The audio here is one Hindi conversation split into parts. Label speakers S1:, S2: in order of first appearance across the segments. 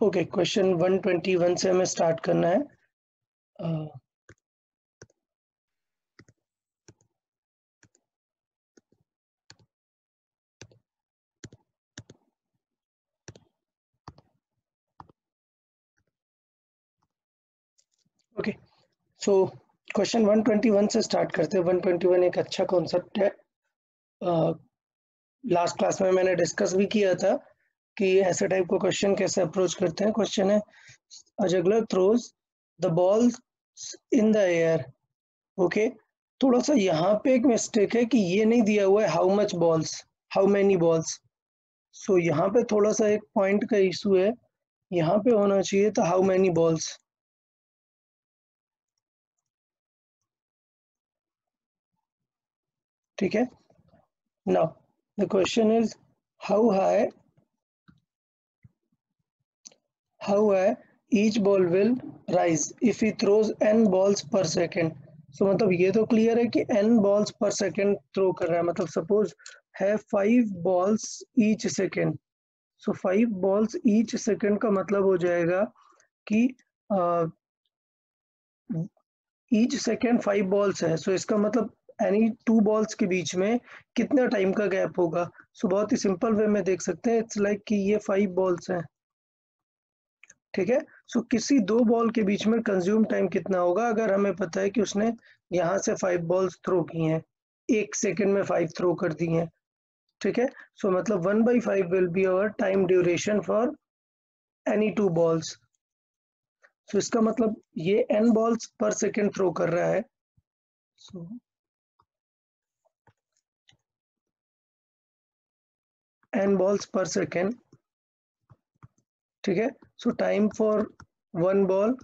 S1: ओके, क्वेश्चन 121 से हमें स्टार्ट करना है। ओके, सो क्वेश्चन 121 से स्टार्ट करते हैं। 121 एक अच्छा कॉन्सेप्ट है। लास्ट क्लास में मैंने डिस्कस भी किया था कि ऐसे टाइप को क्वेश्चन कैसे अप्रोच करते हैं। क्वेश्चन है, a juggler throws the balls in the air. Okay, थोड़ा सा यहाँ पे एक मिस्टेक है कि ये नहीं दिया हुआ है how much balls, how many balls. So यहाँ पे थोड़ा सा एक पॉइंट का इशू है। यहाँ पे होना चाहिए था हाउ मैनी बॉल्स। ठीक है, now the question is how high each ball will rise if he throws n balls per second. सो मतलब ये तो क्लियर है कि n balls per second throw कर रहा है। मतलब सपोज है 5 बॉल्स ईच सेकेंड। सो 5 बॉल्स ईच सेकेंड का मतलब हो जाएगा कि ईच सेकेंड 5 बॉल्स है। सो इसका मतलब एनी 2 बॉल्स के बीच में कितना टाइम का गैप होगा। सो बहुत ही सिंपल वे में देख सकते हैं, इट्स लाइक कि ये 5 बॉल्स हैं। ठीक है, सो किसी 2 बॉल के बीच में कंज्यूम टाइम कितना होगा, अगर हमें पता है कि उसने यहाँ से 5 बॉल्स थ्रो की हैं, 1 सेकेंड में 5 थ्रो कर दी हैं। ठीक है, सो मतलब 1/5 will be our time duration for any 2 balls. So इसका मतलब ये n balls per second throw कर रहा है। सो n balls per second. ठीक है, सो time for 1 ball,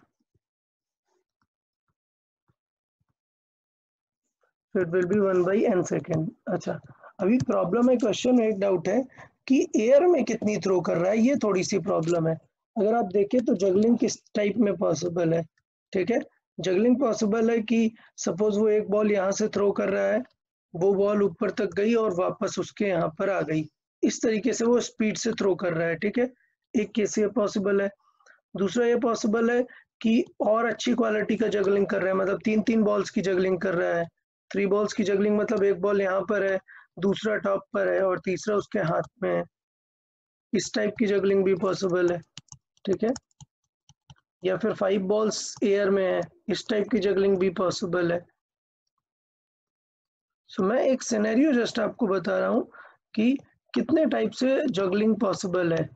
S1: so it will be 1/n second. अच्छा, अभी प्रॉब्लम है, क्वेश्चन एक डाउट है कि एयर में कितनी थ्रो कर रहा है, ये थोड़ी सी प्रॉब्लम है। अगर आप देखें तो जगलिंग किस टाइप में पॉसिबल है। ठीक है, जगलिंग पॉसिबल है कि सपोज वो एक बॉल यहाँ से थ्रो कर रहा है, वो बॉल ऊपर तक गई और वापस उसके यहाँ पर आ गई। इस तरीके से वो स्पीड से थ्रो कर रहा है। ठीक है, एक केस ये पॉसिबल है। दूसरा ये पॉसिबल है कि और अच्छी क्वालिटी का जगलिंग कर रहा है, मतलब 3 बॉल्स की जगलिंग कर रहा है। 3 बॉल्स की जगलिंग मतलब एक बॉल यहाँ पर है, दूसरा टॉप पर है और तीसरा उसके हाथ में है। इस टाइप की जगलिंग भी पॉसिबल है। ठीक है, या फिर 5 बॉल्स एयर में है, इस टाइप की जगलिंग भी पॉसिबल है। सो मैं एक सिनेरियो जस्ट आपको बता रहा हूँ कि कितने टाइप से जगलिंग पॉसिबल है।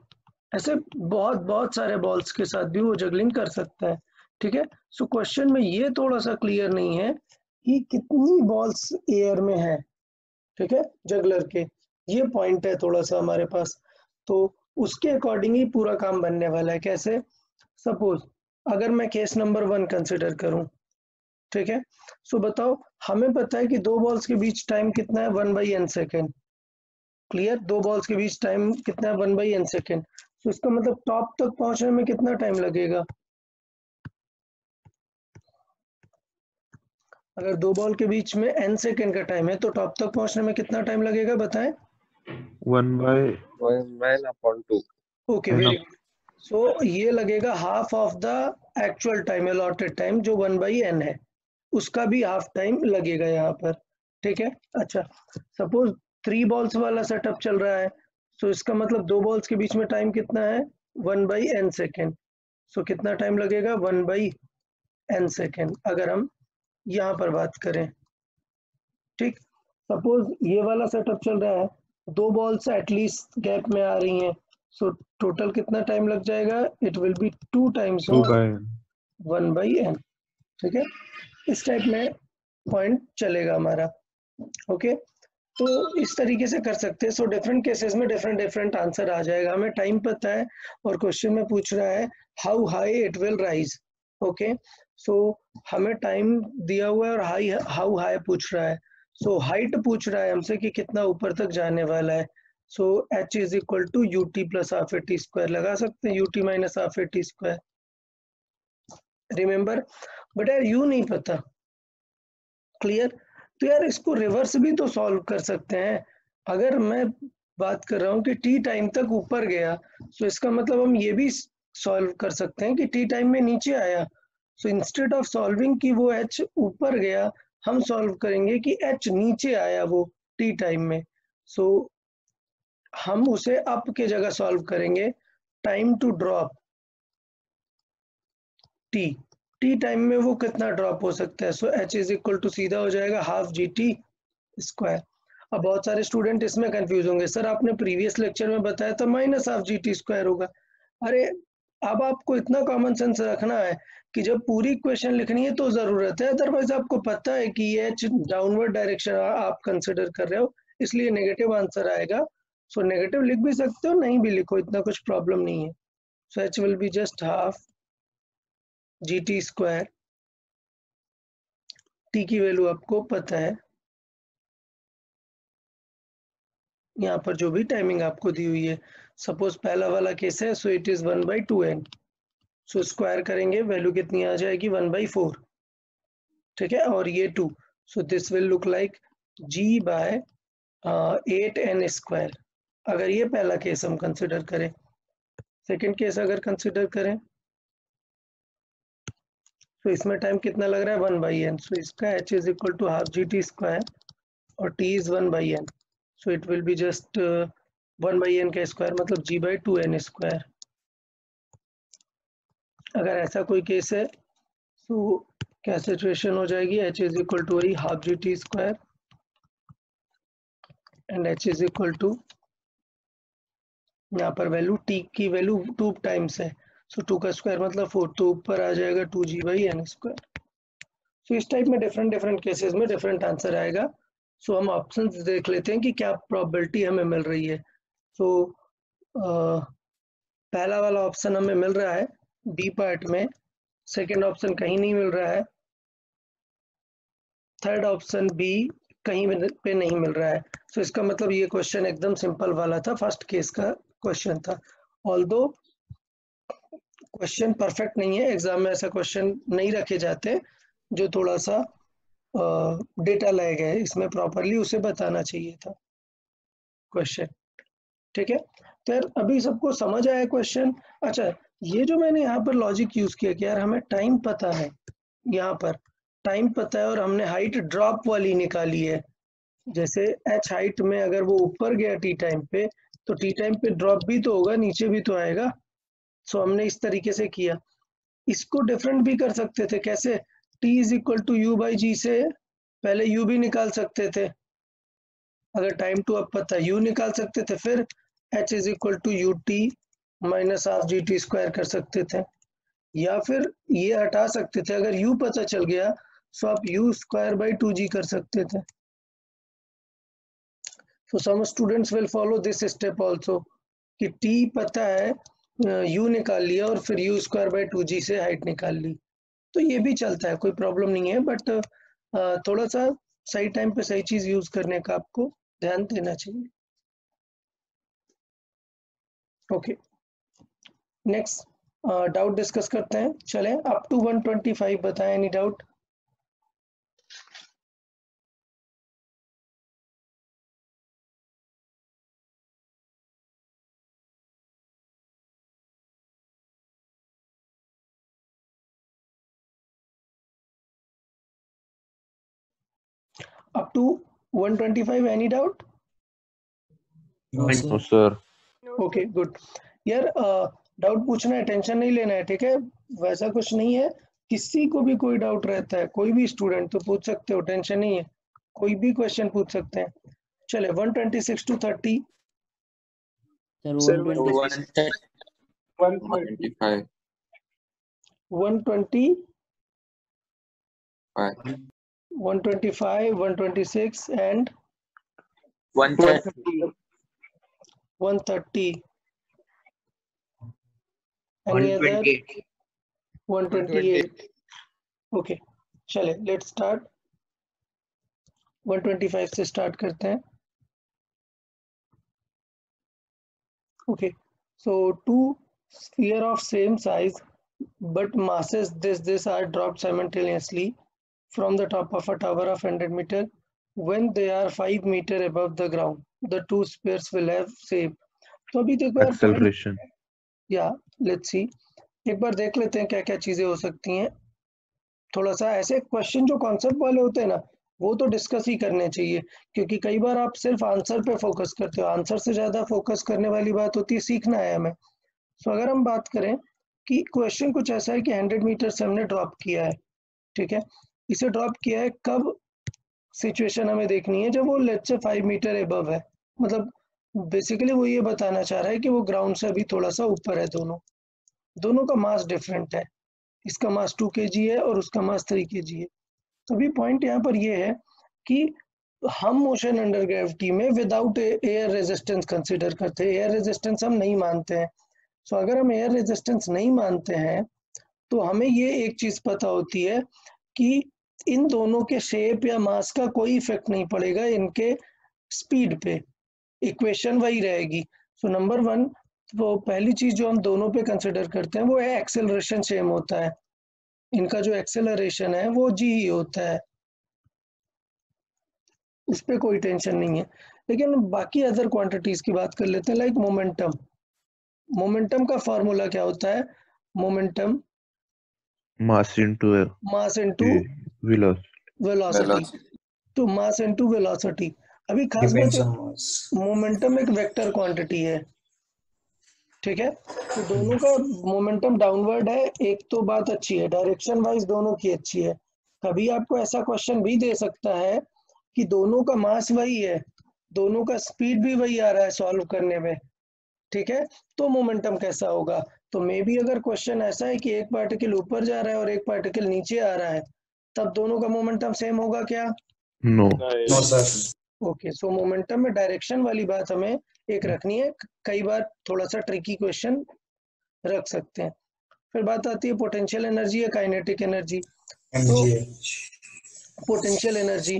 S1: ऐसे बहुत बहुत सारे बॉल्स के साथ भी वो जगलिंग कर सकता है। ठीक है, सो क्वेश्चन में ये थोड़ा सा क्लियर नहीं है कि कितनी बॉल्स एयर में है। ठीक है, जगलर के ये पॉइंट है थोड़ा सा हमारे पास। तो उसके अकॉर्डिंग ही पूरा काम बनने वाला है। कैसे, सपोज अगर मैं केस नंबर 1 कंसिडर करूं। ठीक है, सो बताओ, हमें पता है कि 2 बॉल्स के बीच टाइम कितना है, 1/n सेकेंड। क्लियर, 2 बॉल्स के बीच टाइम कितना है, 1/n सेकेंड। तो इसका मतलब टॉप तक पहुंचने में कितना टाइम लगेगा। अगर 2 बॉल के बीच में n सेकेंड का टाइम है तो टॉप तक पहुंचने में कितना टाइम लगेगा, बताएं।
S2: 1/n/2।
S1: Okay, very good. सो ये लगेगा half of the actual time, allotted time जो 1/n है, उसका भी हाफ टाइम लगेगा यहाँ पर। ठीक है, अच्छा सपोज 3 बॉल्स वाला सेटअप चल रहा है। सो इसका मतलब 2 बॉल्स के बीच में टाइम कितना है, 1/n सेकेंड। सो कितना टाइम लगेगा, 1/n सेकेंड, अगर हम यहाँ पर बात करें। ठीक, सपोज ये वाला सेटअप चल रहा है, 2 बॉल्स एटलीस्ट गैप में आ रही हैं। सो टोटल कितना टाइम लग जाएगा, it will B 2 times of 1/n। ठीक है, इस टाइप में पॉइंट चलेगा हमारा। ओके, तो इस तरीके से कर सकते हैं। सो डिफरेंट केसेस में डिफरेंट डिफरेंट आंसर आ जाएगा। हमें टाइम पता है और क्वेश्चन में पूछ रहा है how high it will rise. Okay, so हमें टाइम दिया हुआ है और हाउ हाई पूछ रहा है। सो हाइट पूछ रहा है हमसे कि कितना ऊपर तक जाने वाला है। So h is equal to you T plus half A T square लगा सकते हैं, U T minus half A T square, remember. But यार यू नहीं पता, क्लियर। तो यार इसको रिवर्स भी तो सॉल्व कर सकते हैं। अगर मैं बात कर रहा हूँ कि टी टाइम तक ऊपर गया, तो इसका मतलब हम ये भी सॉल्व कर सकते हैं कि टी टाइम में नीचे आया, सो इंस्टेड ऑफ सॉल्विंग कि वो एच ऊपर गया, हम सॉल्व करेंगे कि एच नीचे आया वो टी टाइम में। सो हम उसे अप के जगह सॉल्व करेंगे, time to drop T, T time में वो कितना ड्रॉप हो सकता है। So H is equal to सीधा हो जाएगा हाफ जी टी स्क्वायर। अब बहुत सारे स्टूडेंट इसमें कंफ्यूज होंगे, सर आपने प्रीवियस लेक्चर में बताया था minus half G T square होगा। अरे अब आपको इतना कॉमन सेंस रखना है कि जब पूरी इक्वेशन लिखनी है तो जरूरत है, अदरवाइज आपको पता है कि ये एच डाउनवर्ड डायरेक्शन आप कंसिडर कर रहे हो, इसलिए नेगेटिव आंसर आएगा। सो नेगेटिव लिख भी सकते हो, नहीं भी लिखो, इतना कुछ प्रॉब्लम नहीं है। So H will be just half G T square, T की वैल्यू आपको पता है, यहाँ पर जो भी टाइमिंग आपको दी हुई है। सपोज पहला वाला केस है, सो it is 1/2n, so square करेंगे वैल्यू कितनी आ जाएगी 1/4, ठीक है, और ये 2, so this will look like g/8n square. अगर ये पहला केस हम कंसिडर करें, सेकंड केस अगर कंसिडर करें तो इसमें टाइम कितना लग रहा है 1/n, सो इसका h is equal to half G T square और t is 1/n, so it will be just 1/n का स्क्वायर मतलब g/2n स्क्वायर। अगर ऐसा कोई केस है तो क्या सिचुएशन हो जाएगी, h इज इक्वल टू वही half G T square and h is equal to, यहाँ पर वैल्यू t की वैल्यू 2 टाइम्स है, सो 2 का स्क्वायर मतलब 4, तो ऊपर आ जाएगा 2g/n स्क्वायर। सो इस टाइप में डिफरेंट डिफरेंट केसेस में डिफरेंट आंसर आएगा। सो हम ऑप्शंस देख लेते हैं कि क्या प्रोबेबिलिटी हमें मिल रही है। सो पहला वाला ऑप्शन हमें मिल रहा है बी पार्ट में, सेकंड ऑप्शन कहीं नहीं मिल रहा है, थर्ड ऑप्शन बी कहीं पे नहीं मिल रहा है। सो इसका मतलब ये क्वेश्चन एकदम सिंपल वाला था, फर्स्ट केस का क्वेश्चन था। ऑल्दो क्वेश्चन परफेक्ट नहीं है, एग्जाम में ऐसा क्वेश्चन नहीं रखे जाते जो थोड़ा सा डेटा लाए गए, इसमें प्रॉपरली उसे बताना चाहिए था क्वेश्चन, ठीक है। तो यार अभी सबको समझ आया क्वेश्चन। अच्छा, ये जो मैंने यहाँ पर लॉजिक यूज किया कि यार हमें टाइम पता है, यहाँ पर टाइम पता है और हमने हाइट ड्रॉप वाली निकाली है, जैसे एच हाइट में अगर वो ऊपर गया टी टाइम पे, तो टी टाइम पे ड्रॉप भी तो होगा, नीचे भी तो आएगा। सो हमने इस तरीके से किया। इसको डिफरेंट भी कर सकते थे, कैसे, t is equal to you by g से पहले u भी निकाल सकते थे, अगर टाइम टू अब पता u निकाल सकते थे, फिर h is equal to U T minus half G T square कर सकते थे, या फिर ये हटा सकते थे, अगर u पता चल गया तो आप u स्क्वायर बाई 2g कर सकते थे। So some students will follow this step also कि t पता है, u निकाल लिया और फिर u स्क्वायर बाई 2g से हाइट निकाल ली, तो ये भी चलता है, कोई प्रॉब्लम नहीं है, बट थोड़ा सा सही टाइम पे सही चीज यूज करने का आपको ध्यान देना चाहिए। ओके, नेक्स्ट डाउट डिस्कस करते हैं, चलें अप टू 125 बताएं, any doubt? Up to 125 any doubt?
S2: No, sir.
S1: Okay good. यार डाउट पूछना है, टेंशन नहीं लेना है, ठीक है, वैसा कुछ नहीं है, किसी को भी कोई डाउट रहता है, कोई भी स्टूडेंट तो पूछ सकते हो, टेंशन नहीं है, कोई भी क्वेश्चन पूछ सकते हैं। चले 126 to 30।
S2: Sir, 125.
S1: 120,
S2: 5.
S1: 125, 126 and
S2: 130.
S1: 130. Any other? 128. Okay, चले लेट्स स्टार्ट। 125 से स्टार्ट करते हैं। Okay, so two sphere of same size but masses this are dropped simultaneously from the top of a tower of 100 meter when they are 5 meter above the ground, the two spheres will have same। तो अभी देखो यार
S3: acceleration.
S1: yeah, let's see, एक बार देख लेते हैं क्या क्या चीजें हो सकती हैं। थोड़ा सा ऐसे क्वेश्चन जो कॉन्सेप्ट वाले होते हैं ना, वो तो डिस्कस ही करने चाहिए, क्योंकि कई बार आप सिर्फ आंसर पे फोकस करते हो, आंसर से ज्यादा फोकस करने वाली बात होती है सीखना है हमें। सो अगर हम बात करें कि क्वेश्चन कुछ ऐसा है कि 100 मीटर से हमने ड्रॉप किया है, ठीक है, इसे ड्रॉप किया है कब, सिचुएशन हमें देखनी है जब वो लेट्स से 5 मीटर एबव है, मतलब बेसिकली वो ये बताना चाह रहा है कि वो ग्राउंड से अभी थोड़ा सा ऊपर है, दोनों दोनों का मास डिफरेंट है, इसका मास 2 kg है और उसका मास 3 kg है। तो अभी पॉइंट यहाँ पर ये है कि हम मोशन अंडर ग्रेविटी में विदाउट एयर रेजिस्टेंस कंसीडर करते हैं, एयर रेजिस्टेंस हम नहीं मानते हैं। सो अगर हम एयर रेजिस्टेंस नहीं मानते हैं तो हमें ये एक चीज पता होती है कि इन दोनों के शेप या मास का कोई इफेक्ट नहीं पड़ेगा इनके स्पीड पे, इक्वेशन वही रहेगी। सो नंबर वन, वो पहली चीज जो हम दोनों पे कंसिडर करते हैं वो है एक्सेलरेशन सेम होता है, इनका जो एक्सेलरेशन है वो जी ही होता है, उस पर कोई टेंशन नहीं है। लेकिन बाकी अदर क्वांटिटीज की बात कर लेते हैं, लाइक मोमेंटम। मोमेंटम का फॉर्मूला क्या होता है, momentum
S3: mass into
S1: mass into velocity, तो मास इनटू वेलोसिटी। अभी खास बात, मोमेंटम एक वेक्टर क्वांटिटी है, ठीक है, तो दोनों का मोमेंटम डाउनवर्ड है, एक तो बात अच्छी है, डायरेक्शन वाइज दोनों की अच्छी है। कभी आपको ऐसा क्वेश्चन भी दे सकता है कि दोनों का मास वही है, दोनों का स्पीड भी वही आ रहा है सॉल्व करने में, ठीक है, तो मोमेंटम कैसा होगा। तो मे बी अगर क्वेश्चन ऐसा है कि एक पार्टिकल ऊपर जा रहा है और एक पार्टिकल नीचे आ रहा है, तब दोनों का मोमेंटम सेम होगा क्या?
S3: no
S4: no sir.
S1: Okay, so momentum में डायरेक्शन वाली बात हमें एक रखनी है, कई बार थोड़ा सा ट्रिकी क्वेश्चन रख सकते हैं। फिर बात आती है पोटेंशियल एनर्जी या काइनेटिक एनर्जी। तो पोटेंशियल एनर्जी,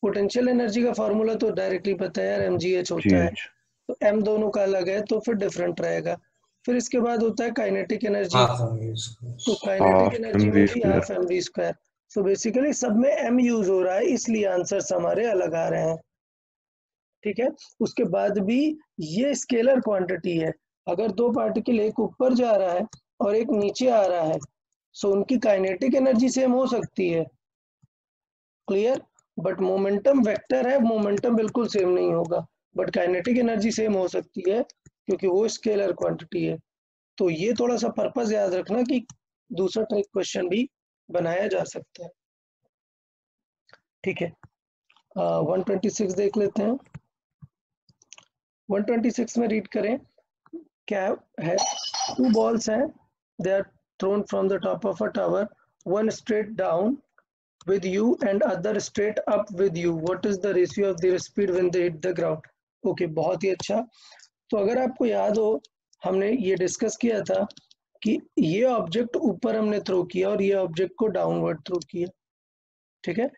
S1: पोटेंशियल एनर्जी का फॉर्मूला तो डायरेक्टली पता है यार, mgh होता है,
S3: GH
S1: तो m दोनों का अलग है तो फिर डिफरेंट रहेगा। फिर इसके बाद होता है काइनेटिक एनर्जी, तो काइनेटिक
S3: half
S1: एनर्जी में
S3: mv
S1: भी
S3: square
S1: half M V square. So basically सब में m यूज हो रहा है, इसलिए आंसर्स हमारे अलग आ रहे हैं, ठीक है। उसके बाद भी ये स्केलर क्वांटिटी है, अगर दो पार्टिकल एक ऊपर जा रहा है और एक नीचे आ रहा है, सो उनकी काइनेटिक एनर्जी सेम हो सकती है, क्लियर, बट मोमेंटम वेक्टर है, मोमेंटम बिल्कुल सेम नहीं होगा, बट काइनेटिक एनर्जी सेम हो सकती है क्योंकि वो स्केलर क्वांटिटी है। तो ये थोड़ा सा पर्पस याद रखना कि दूसरा ट्रिक क्वेश्चन भी बनाया जा सकता है, ठीक है। 126 देख लेते हैं। 126 में रीड करें क्या है, टू बॉल्स हैं, they are thrown from the top of a tower, one straight down with you and other straight up with you, what is the ratio of their speed when they hit the ground? Okay, बहुत ही अच्छा। तो अगर आपको याद हो, हमने ये डिस्कस किया था कि ये ऑब्जेक्ट ऊपर हमने थ्रो किया और ये ऑब्जेक्ट को डाउनवर्ड थ्रो किया, ठीक है,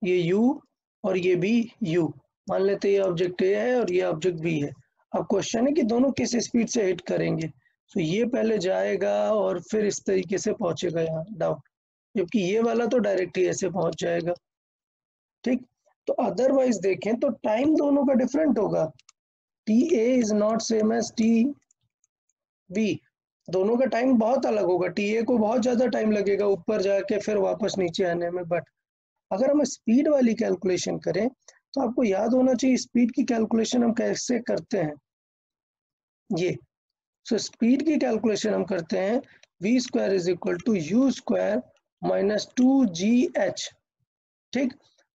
S1: ये u और ये भी u, मान लेते हैं ये ऑब्जेक्ट ए है और ये ऑब्जेक्ट बी है। अब क्वेश्चन है कि दोनों किस स्पीड से हिट करेंगे, तो ये पहले जाएगा और फिर इस तरीके से पहुंचेगा यहाँ डाउन, जबकि ये वाला तो डायरेक्टली ऐसे पहुंच जाएगा, ठीक। तो अदरवाइज देखें तो टाइम दोनों का डिफरेंट होगा, T A is not same as T B, दोनों का टाइम बहुत अलग होगा, टी ए को बहुत ज्यादा टाइम लगेगा ऊपर जाके फिर वापस नीचे आने में, बट अगर हम स्पीड वाली कैलकुलेशन करें तो आपको याद होना चाहिए स्पीड की कैलकुलेशन हम कैसे करते हैं, ये, सो स्पीड की कैलकुलेशन हम करते हैं v square is equal to you square minus 2gh, ठीक।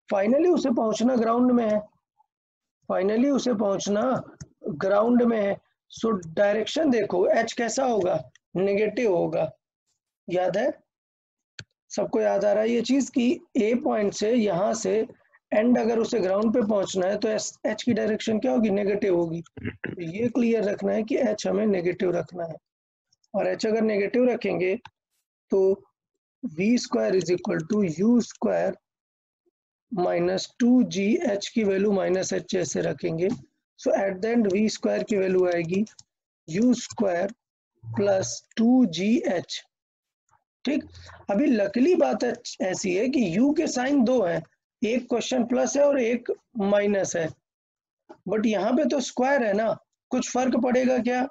S1: फाइनली उसे पहुंचना ग्राउंड में है, फाइनली उसे पहुंचना ग्राउंड में है, सो डायरेक्शन देखो h कैसा होगा, नेगेटिव होगा, याद है, सबको याद आ रहा है ये चीज कि ए पॉइंट से यहाँ से एंड अगर उसे ग्राउंड पे पहुंचना है तो एच की डायरेक्शन क्या होगी, नेगेटिव होगी। तो ये क्लियर रखना है कि एच हमें नेगेटिव रखना है, और एच अगर नेगेटिव रखेंगे तो v square is equal to you square minus 2gh की वैल्यू माइनस एच ऐसे रखेंगे, so at the end v square की वैल्यू आएगी यू स्क्वायर प्लस 2gh, ठीक। अभी लकीली बात ऐसी है कि u के साइन दो हैं, एक क्वेश्चन प्लस है और एक माइनस है, बट यहाँ पे तो स्क्वायर है ना, कुछ फर्क पड़ेगा क्या,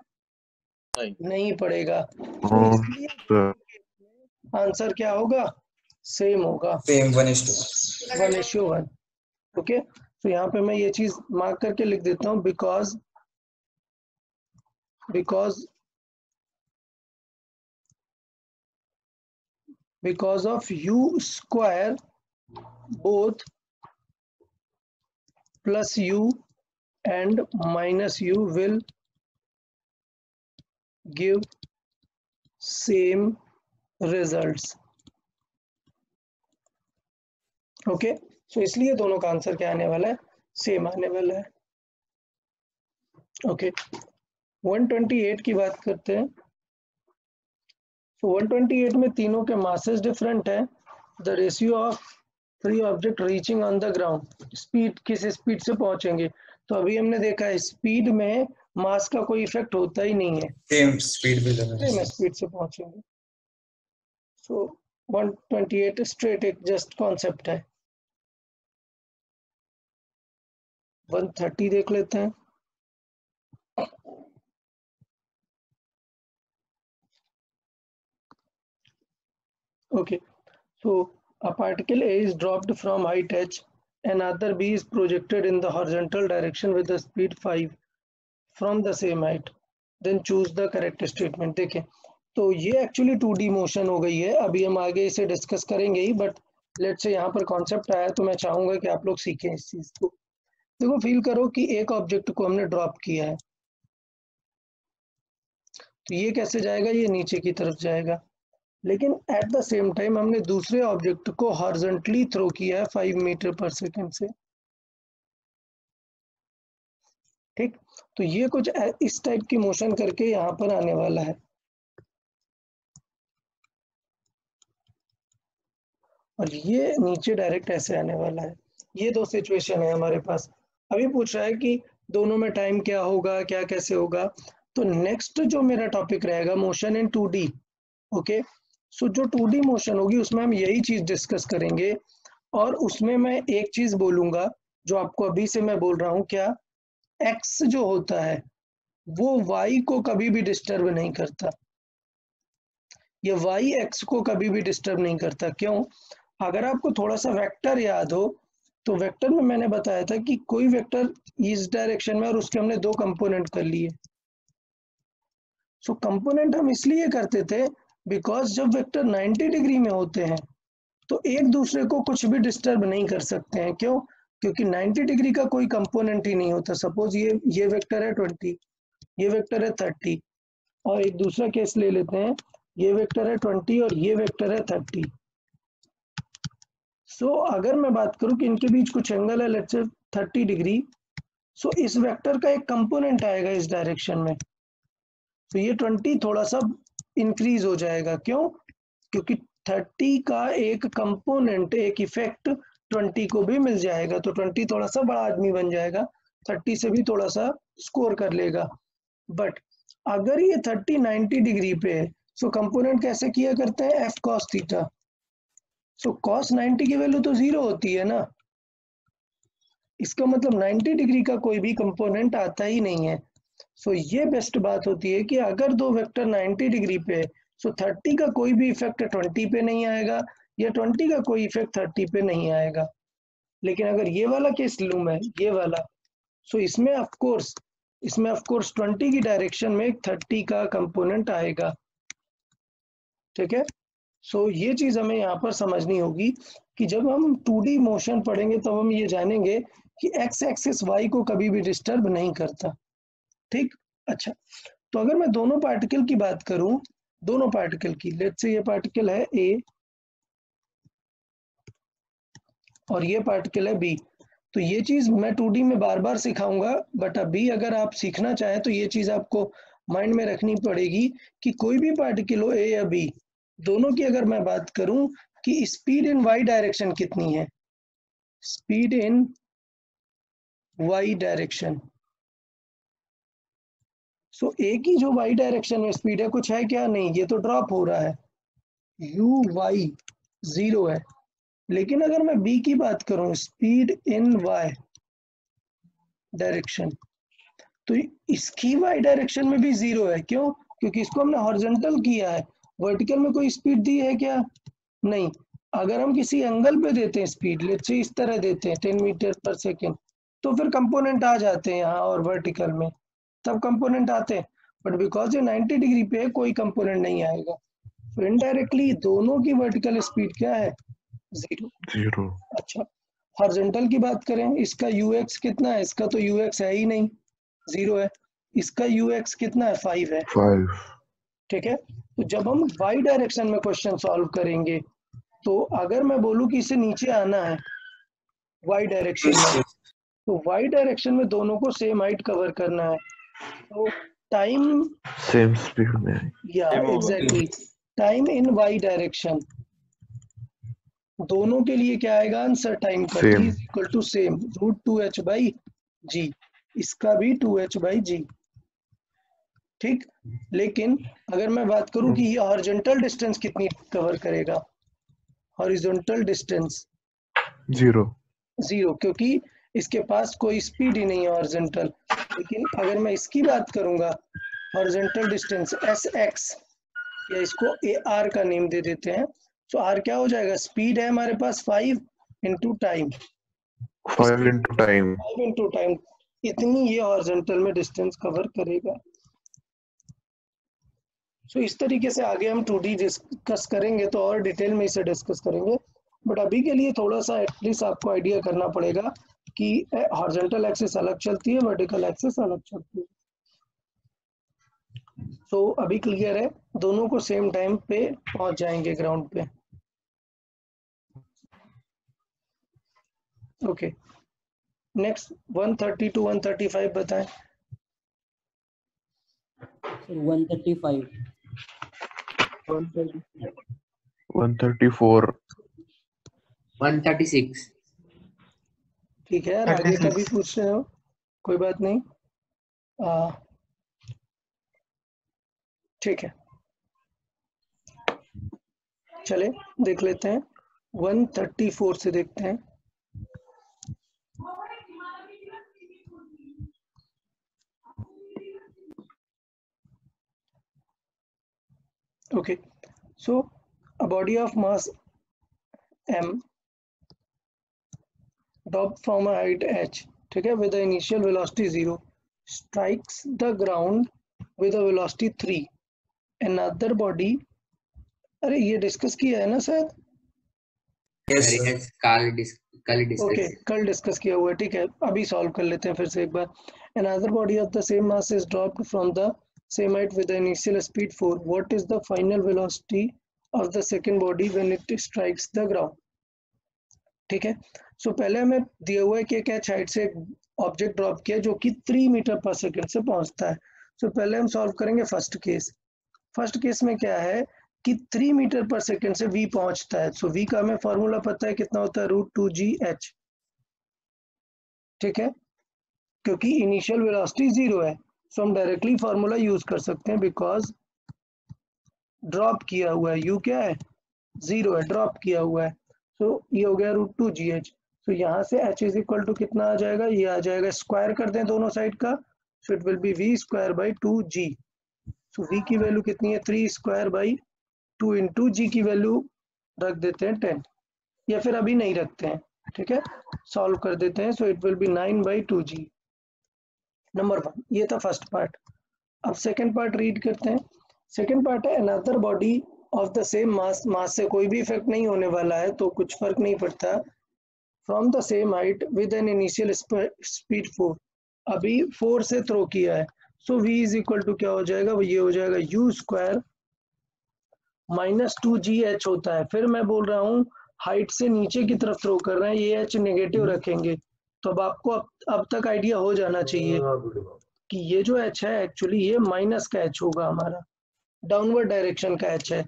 S1: नहीं पड़ेगा। तो
S3: हाँ
S1: इसलिए
S3: सर।
S1: आंसर क्या होगा? सेम होगा,
S4: सेम 1:1।
S1: 1:1। ओके, तो यहाँ पे मैं ये चीज मार्क करके लिख देता हूँ, because of u square both plus u and minus u will give same results। Okay, so इसलिए दोनों का आंसर क्या आने वाला है? सेम आने वाला है। ओके, 128 की बात करते हैं। So 128 में तीनों के मासेस डिफरेंट है। The ratio of free object reaching on the ground, speed, किस स्पीड से पहुंचेंगे। तो अभी हमने देखा है स्पीड में मास का कोई इफेक्ट होता ही नहीं है,
S4: सेम स्पीड भी
S1: सेम स्पीड से पहुंचेंगे। सो 128 स्ट्रेट एक जस्ट कॉन्सेप्ट है। 130 देख लेते हैं। Okay, so a particle A is dropped from height h, another B is projected in the horizontal direction with the speed 5 from the same height, then choose the correct statement। देखें, तो ये एक्चुअली 2D मोशन हो गई है, अभी हम आगे इसे डिस्कस करेंगे ही, बट लेट्स से यहाँ पर कॉन्सेप्ट आया तो मैं चाहूंगा कि आप लोग सीखें इस चीज को। देखो, फील करो कि एक ऑब्जेक्ट को हमने ड्रॉप किया है, तो ये कैसे जाएगा? ये नीचे की तरफ जाएगा, लेकिन एट द सेम टाइम हमने दूसरे ऑब्जेक्ट को हॉरिजॉन्टली थ्रो किया है 5 मीटर पर सेकंड से। ठीक, तो ये कुछ इस टाइप की मोशन करके यहाँ पर आने वाला है, और ये नीचे डायरेक्ट ऐसे आने वाला है। ये दो सिचुएशन है हमारे पास। अभी पूछ रहा है कि दोनों में टाइम क्या होगा, क्या कैसे होगा। तो नेक्स्ट जो मेरा टॉपिक रहेगा, मोशन इन 2D। ओके, सो जो 2D मोशन होगी उसमें हम यही चीज डिस्कस करेंगे, और उसमें मैं एक चीज बोलूंगा जो आपको अभी से मैं बोल रहा हूँ, क्या एक्स जो होता है वो वाई को कभी भी डिस्टर्ब नहीं करता, ये वाई एक्स को कभी भी डिस्टर्ब नहीं करता। क्यों? अगर आपको थोड़ा सा वेक्टर याद हो, तो वेक्टर में मैंने बताया था कि कोई वेक्टर इस डायरेक्शन में और उसके हमने दो कंपोनेंट कर लिए। सो कंपोनेंट हम इसलिए करते थे बिकॉज जब वेक्टर 90 डिग्री में होते हैं तो एक दूसरे को कुछ भी डिस्टर्ब नहीं कर सकते हैं। क्यों? क्योंकि 90 डिग्री का कोई कंपोनेंट ही नहीं होता। सपोज ये वेक्टर है 20, ये वेक्टर है 30, और एक दूसरा केस ले लेते हैं, ये वेक्टर है 20 और ये वेक्टर है 30। सो अगर मैं बात करूं कि इनके बीच कुछ एंगल है, लेट्स से 30 डिग्री, सो इस वेक्टर का एक कंपोनेंट आएगा इस डायरेक्शन में, तो ये 20 थोड़ा सा इंक्रीज हो जाएगा। क्यों? क्योंकि 30 का एक कंपोनेंट, एक इफेक्ट 20 को भी मिल जाएगा, तो 20 थोड़ा सा बड़ा आदमी बन जाएगा, 30 से भी थोड़ा सा स्कोर कर लेगा। बट अगर ये 30 90 डिग्री पे है, सो कंपोनेंट कैसे किया करते हैं? F cos theta. So cos 90 की वैल्यू तो 0 होती है ना, इसका मतलब 90 डिग्री का कोई भी कंपोनेंट आता ही नहीं है। सो ये बेस्ट बात होती है कि अगर दो वेक्टर 90 डिग्री पे, सो 30 का कोई भी इफेक्ट 20 पे नहीं आएगा, या 20 का कोई इफेक्ट 30 पे नहीं आएगा। लेकिन अगर ये वाला केस लूं मैं, ये वाला, सो इसमें ऑफ कोर्स 20 की डायरेक्शन में 30 का कंपोनेंट आएगा। ठीक है, सो ये चीज हमें यहाँ पर समझनी होगी कि जब हम 2D मोशन पढ़ेंगे तब हम ये जानेंगे कि एक्स एक्सिस वाई को कभी भी डिस्टर्ब नहीं करता। ठीक, अच्छा, तो अगर मैं दोनों पार्टिकल की बात करूं, दोनों पार्टिकल की, लेट्स से ये पार्टिकल है ए और ये पार्टिकल है बी, तो ये चीज मैं 2D में बार बार सिखाऊंगा, बट अभी अगर आप सीखना चाहें तो ये चीज आपको माइंड में रखनी पड़ेगी कि कोई भी पार्टिकल हो, ए या बी, दोनों की अगर मैं बात करूं कि स्पीड इन वाई डायरेक्शन कितनी है, स्पीड इन वाई डायरेक्शन, सो ए की जो वाई डायरेक्शन में स्पीड है कुछ है क्या? नहीं, ये तो ड्रॉप हो रहा है, यू वाई 0 है। लेकिन अगर मैं बी की बात करूं, स्पीड इन वाई डायरेक्शन, तो इसकी वाई डायरेक्शन में भी 0 है। क्यों? क्योंकि इसको हमने हॉरिजॉन्टल किया है। वर्टिकल में कोई स्पीड दी है क्या? नहीं। अगर हम किसी एंगल पे देते हैं स्पीड, लेट्स से इस तरह देते हैं 10 मीटर पर सेकेंड, तो फिर कंपोनेंट आ जाते हैं यहाँ, और वर्टिकल में तब कंपोनेंट आते हैं। बट बिकॉज ये 90 डिग्री पे है, कोई कंपोनेंट नहीं आएगा। तो इनडायरेक्टली दोनों की वर्टिकल स्पीड क्या है? 0।
S3: 0
S1: अच्छा, हॉरिजॉन्टल की बात करें, इसका ux कितना है? इसका तो ux है ही नहीं, 0 है। इसका ux कितना है? 5 है।
S3: 5
S1: ठीक है। तो जब हम y डायरेक्शन में क्वेश्चन सॉल्व करेंगे, तो अगर मैं बोलूं कि इसे नीचे आना है y डायरेक्शन में, तो y डायरेक्शन में दोनों को सेम हाइट कवर करना है। तो टाइम,
S3: सेम स्पीड में है।
S1: या exactly time in y direction, दोनों के लिए क्या आएगा आंसर टाइम का?
S3: Same.
S1: t is equal to same √2h by g. इसका भी 2h बाई जी। ठीक। लेकिन अगर मैं बात करूं कि ये हॉरिजॉन्टल डिस्टेंस कितनी कवर करेगा, हॉरिजॉन्टल डिस्टेंस
S3: 0
S1: 0, क्योंकि इसके पास कोई स्पीड ही नहीं है हॉरिजॉन्टल। लेकिन अगर मैं इसकी बात करूंगा, हॉरिजॉन्टल डिस्टेंस sx, या इसको ar का नेम दे देते हैं, तो r क्या हो जाएगा? स्पीड है हमारे पास 5 into time,
S3: 5 into time
S1: 5 into time, इतनी ये हॉरिजॉन्टल में डिस्टेंस कवर करेगा। सो इस तरीके से आगे हम 2D डिस्कस करेंगे, तो और डिटेल में इसे डिस्कस करेंगे। बट अभी के लिए थोड़ा सा एटलीस्ट आपको आइडिया करना पड़ेगा कि हॉरिजॉन्टल एक्सिस अलग चलती है, वर्टिकल एक्सिस अलग चलती है। सो अभी क्लियर है, दोनों को सेम टाइम पे पहुंच जाएंगे ग्राउंड पे। ओके, नेक्स्ट 130 to 135 बताएं।
S2: Sir, 135.
S3: 134
S5: 136.
S1: ठीक है यार, आगे का भी पूछ रहे हो, कोई बात नहीं। ठीक है, चले देख लेते हैं, 134 से देखते हैं। Okay, so a body of mass m dropped from a height h, ठीक है, with the initial velocity 0 strikes the ground with a velocity 3. Another body, अरे ये डिस्कस किया है ना sir?
S4: Yes,
S5: Sir,
S4: sir.
S5: it has कल डिस्कस
S1: ओके, कल डिस्कस किया हुआ है, ठीक है। अभी सॉल्व कर लेते हैं फिर से एक बार। Another body of the same mass is dropped from the same height with the initial speed 4. What is the final velocity of the second body when it strikes the ground? ठीक है। सो पहले हमें दिया हुआ है कि एक एच हाइट से ऑब्जेक्ट ड्रॉप किया जो कि 3 मीटर पर सेकेंड से पहुंचता है। सो पहले हम सॉल्व करेंगे फर्स्ट केस। फर्स्ट केस में क्या है कि 3 मीटर पर सेकेंड से v पहुंचता है। सो v का हमें फॉर्मूला पता है, कितना होता है? √2gh। ठीक है, क्योंकि इनिशियल वेलोसिटी 0 है, सो हम डायरेक्टली फॉर्मूला यूज कर सकते हैं, बिकॉज ड्रॉप किया हुआ है, u क्या है? 0 है, ड्रॉप किया हुआ है। तो ये हो गया √2gh। तो यहाँ से h इज इक्वल टू कितना आ जाएगा? ये आ जाएगा, स्क्वायर कर दें दोनों साइड का, सो it will B v square by 2g। So v की वैल्यू कितनी है? 3 स्क्वायर बाई 2 इंटू जी की वैल्यू रख देते हैं 10, या फिर अभी नहीं रखते हैं, ठीक है, सॉल्व कर देते हैं। So it will be 9 by 2g। Number 1, ये था फर्स्ट पार्ट। अब सेकेंड पार्ट रीड करते हैं। सेकेंड पार्ट है another body of the same mass, mass से कोई भी इफेक्ट नहीं होने वाला है, तो कुछ फर्क नहीं पड़ता, from the same height with an initial speed 4। अभी 4 से थ्रो किया है, सो v इज इक्वल टू क्या हो जाएगा? ये हो जाएगा u स्क्वायर माइनस 2gh होता है। फिर मैं बोल रहा हूँ हाइट से नीचे की तरफ थ्रो कर रहे हैं, ये h नेगेटिव रखेंगे, तो अब आपको अब तक आइडिया हो जाना चाहिए कि ये जो h है एक्चुअली ये माइनस का h होगा, हमारा डाउनवर्ड डायरेक्शन का h है।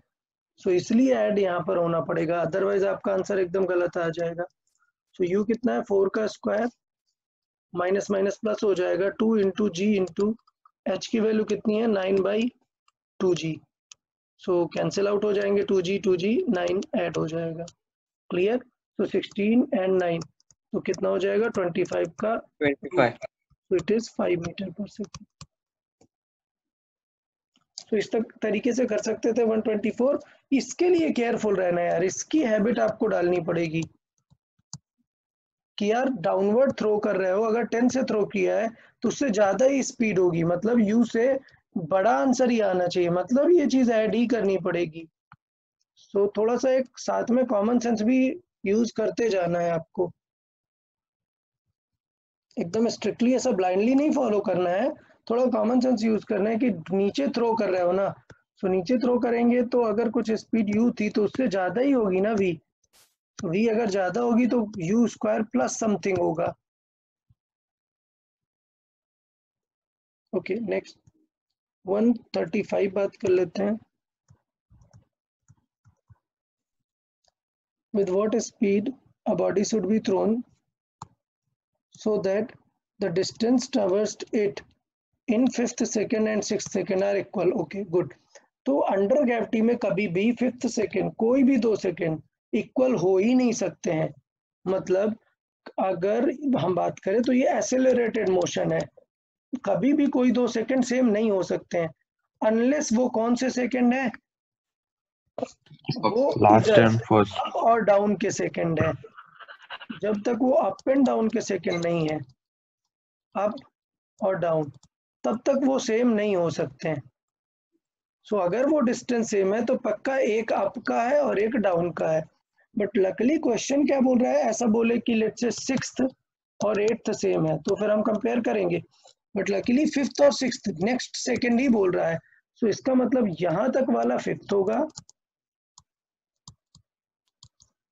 S1: सो इसलिए ऐड यहाँ पर होना पड़ेगा, अदरवाइज आपका आंसर एकदम गलत आ जाएगा। सो u कितना है? 4 का स्क्वायर माइनस माइनस प्लस हो जाएगा 2 इंटू जी इंटू h की वैल्यू कितनी है? 9 by 2g। So cancel out हो जाएंगे, 2g 9 ऐड हो जाएगा। क्लियर? तो 16 एंड 9 तो कितना हो जाएगा? 25 का
S5: 25.
S1: तो इट इज 5 मीटर पर सेकेंड। तो इस तरीके से कर सकते थे 124। इसके लिए केयरफुल रहना है यार, इसकी हैबिट आपको डालनी पड़ेगी कि यार डाउनवर्ड थ्रो कर रहे हो, अगर 10 से थ्रो किया है तो उससे ज्यादा ही स्पीड होगी, मतलब यू से बड़ा आंसर ही आना चाहिए, मतलब ये चीज ऐड ही करनी पड़ेगी। सो थोड़ा सा एक साथ में कॉमन सेंस भी यूज करते जाना है आपको, एकदम स्ट्रिक्टली ऐसा ब्लाइंडली नहीं फॉलो करना है, थोड़ा कॉमन सेंस यूज करना है कि नीचे थ्रो कर रहे हो ना, तो नीचे थ्रो करेंगे तो अगर कुछ स्पीड यू थी तो उससे ज्यादा ही होगी ना वी, तो वी अगर ज्यादा होगी तो यू स्क्वायर प्लस समथिंग होगा। ओके नेक्स्ट 135 बात कर लेते हैं। With what speed a body should be thrown so that the distance traversed it in 5th second and 6th second are equal? Okay, good. तो अंडर ग्रेविटी में कभी भी 5th सेकेंड कोई भी 2 सेकेंड इक्वल हो ही नहीं सकते हैं, मतलब अगर हम बात करें तो ये एक्सेलरेटेड मोशन है, कभी भी कोई 2 सेकेंड सेम नहीं हो सकते हैं, अनलेस वो कौन से सेकेंड है, वो
S3: लास्ट
S1: इधर
S3: एंड फर्स्ट।
S1: अप और डाउन के सेकेंड है, जब तक वो अप एंड डाउन के सेकेंड नहीं है, अप और डाउन, तब तक वो सेम नहीं हो सकते हैं। सो अगर वो डिस्टेंस सेम है तो पक्का एक अप का है और एक डाउन का है, बट लकली क्वेश्चन क्या बोल रहा है, ऐसा बोले कि लेट्स से 6th और 8th सेम है तो फिर हम कंपेयर करेंगे, बट लकीली 5th और 6th नेक्स्ट सेकेंड ही बोल रहा है, सो इसका मतलब यहाँ तक वाला 5th होगा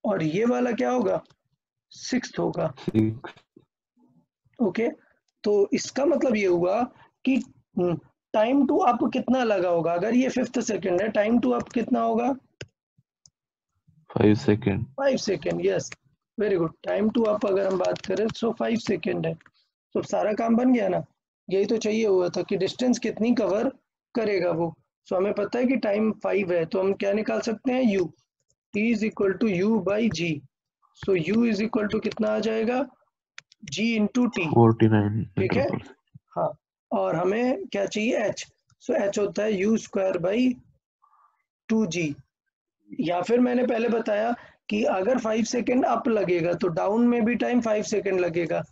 S1: और ये वाला क्या होगा 6th होगा। ओके तो इसका मतलब ये हुआ कि टाइम टू अप कितना लगा होगा, अगर ये 5th सेकेंड है टाइम टू अप कितना होगा
S3: 5 second.
S1: 5 second, yes very good. Time to up अगर हम बात करें तो 5 सेकेंड है, तो सारा काम बन गया ना, यही तो चाहिए हुआ था कि डिस्टेंस कितनी कवर करेगा वो। सो हमें पता है कि टाइम 5 है तो हम क्या निकाल सकते हैं, u, t is equal to you by G. So u is equal to कितना आ जाएगा g इंटू टी,
S3: 49
S1: ठीक है
S3: मीटर।
S1: हाँ, और हमें क्या चाहिए h, सो h होता है u स्क्वायर बाई 2g, या फिर मैंने पहले बताया कि अगर 5 सेकेंड अप लगेगा तो डाउन में भी टाइम 5 सेकेंड लगेगा।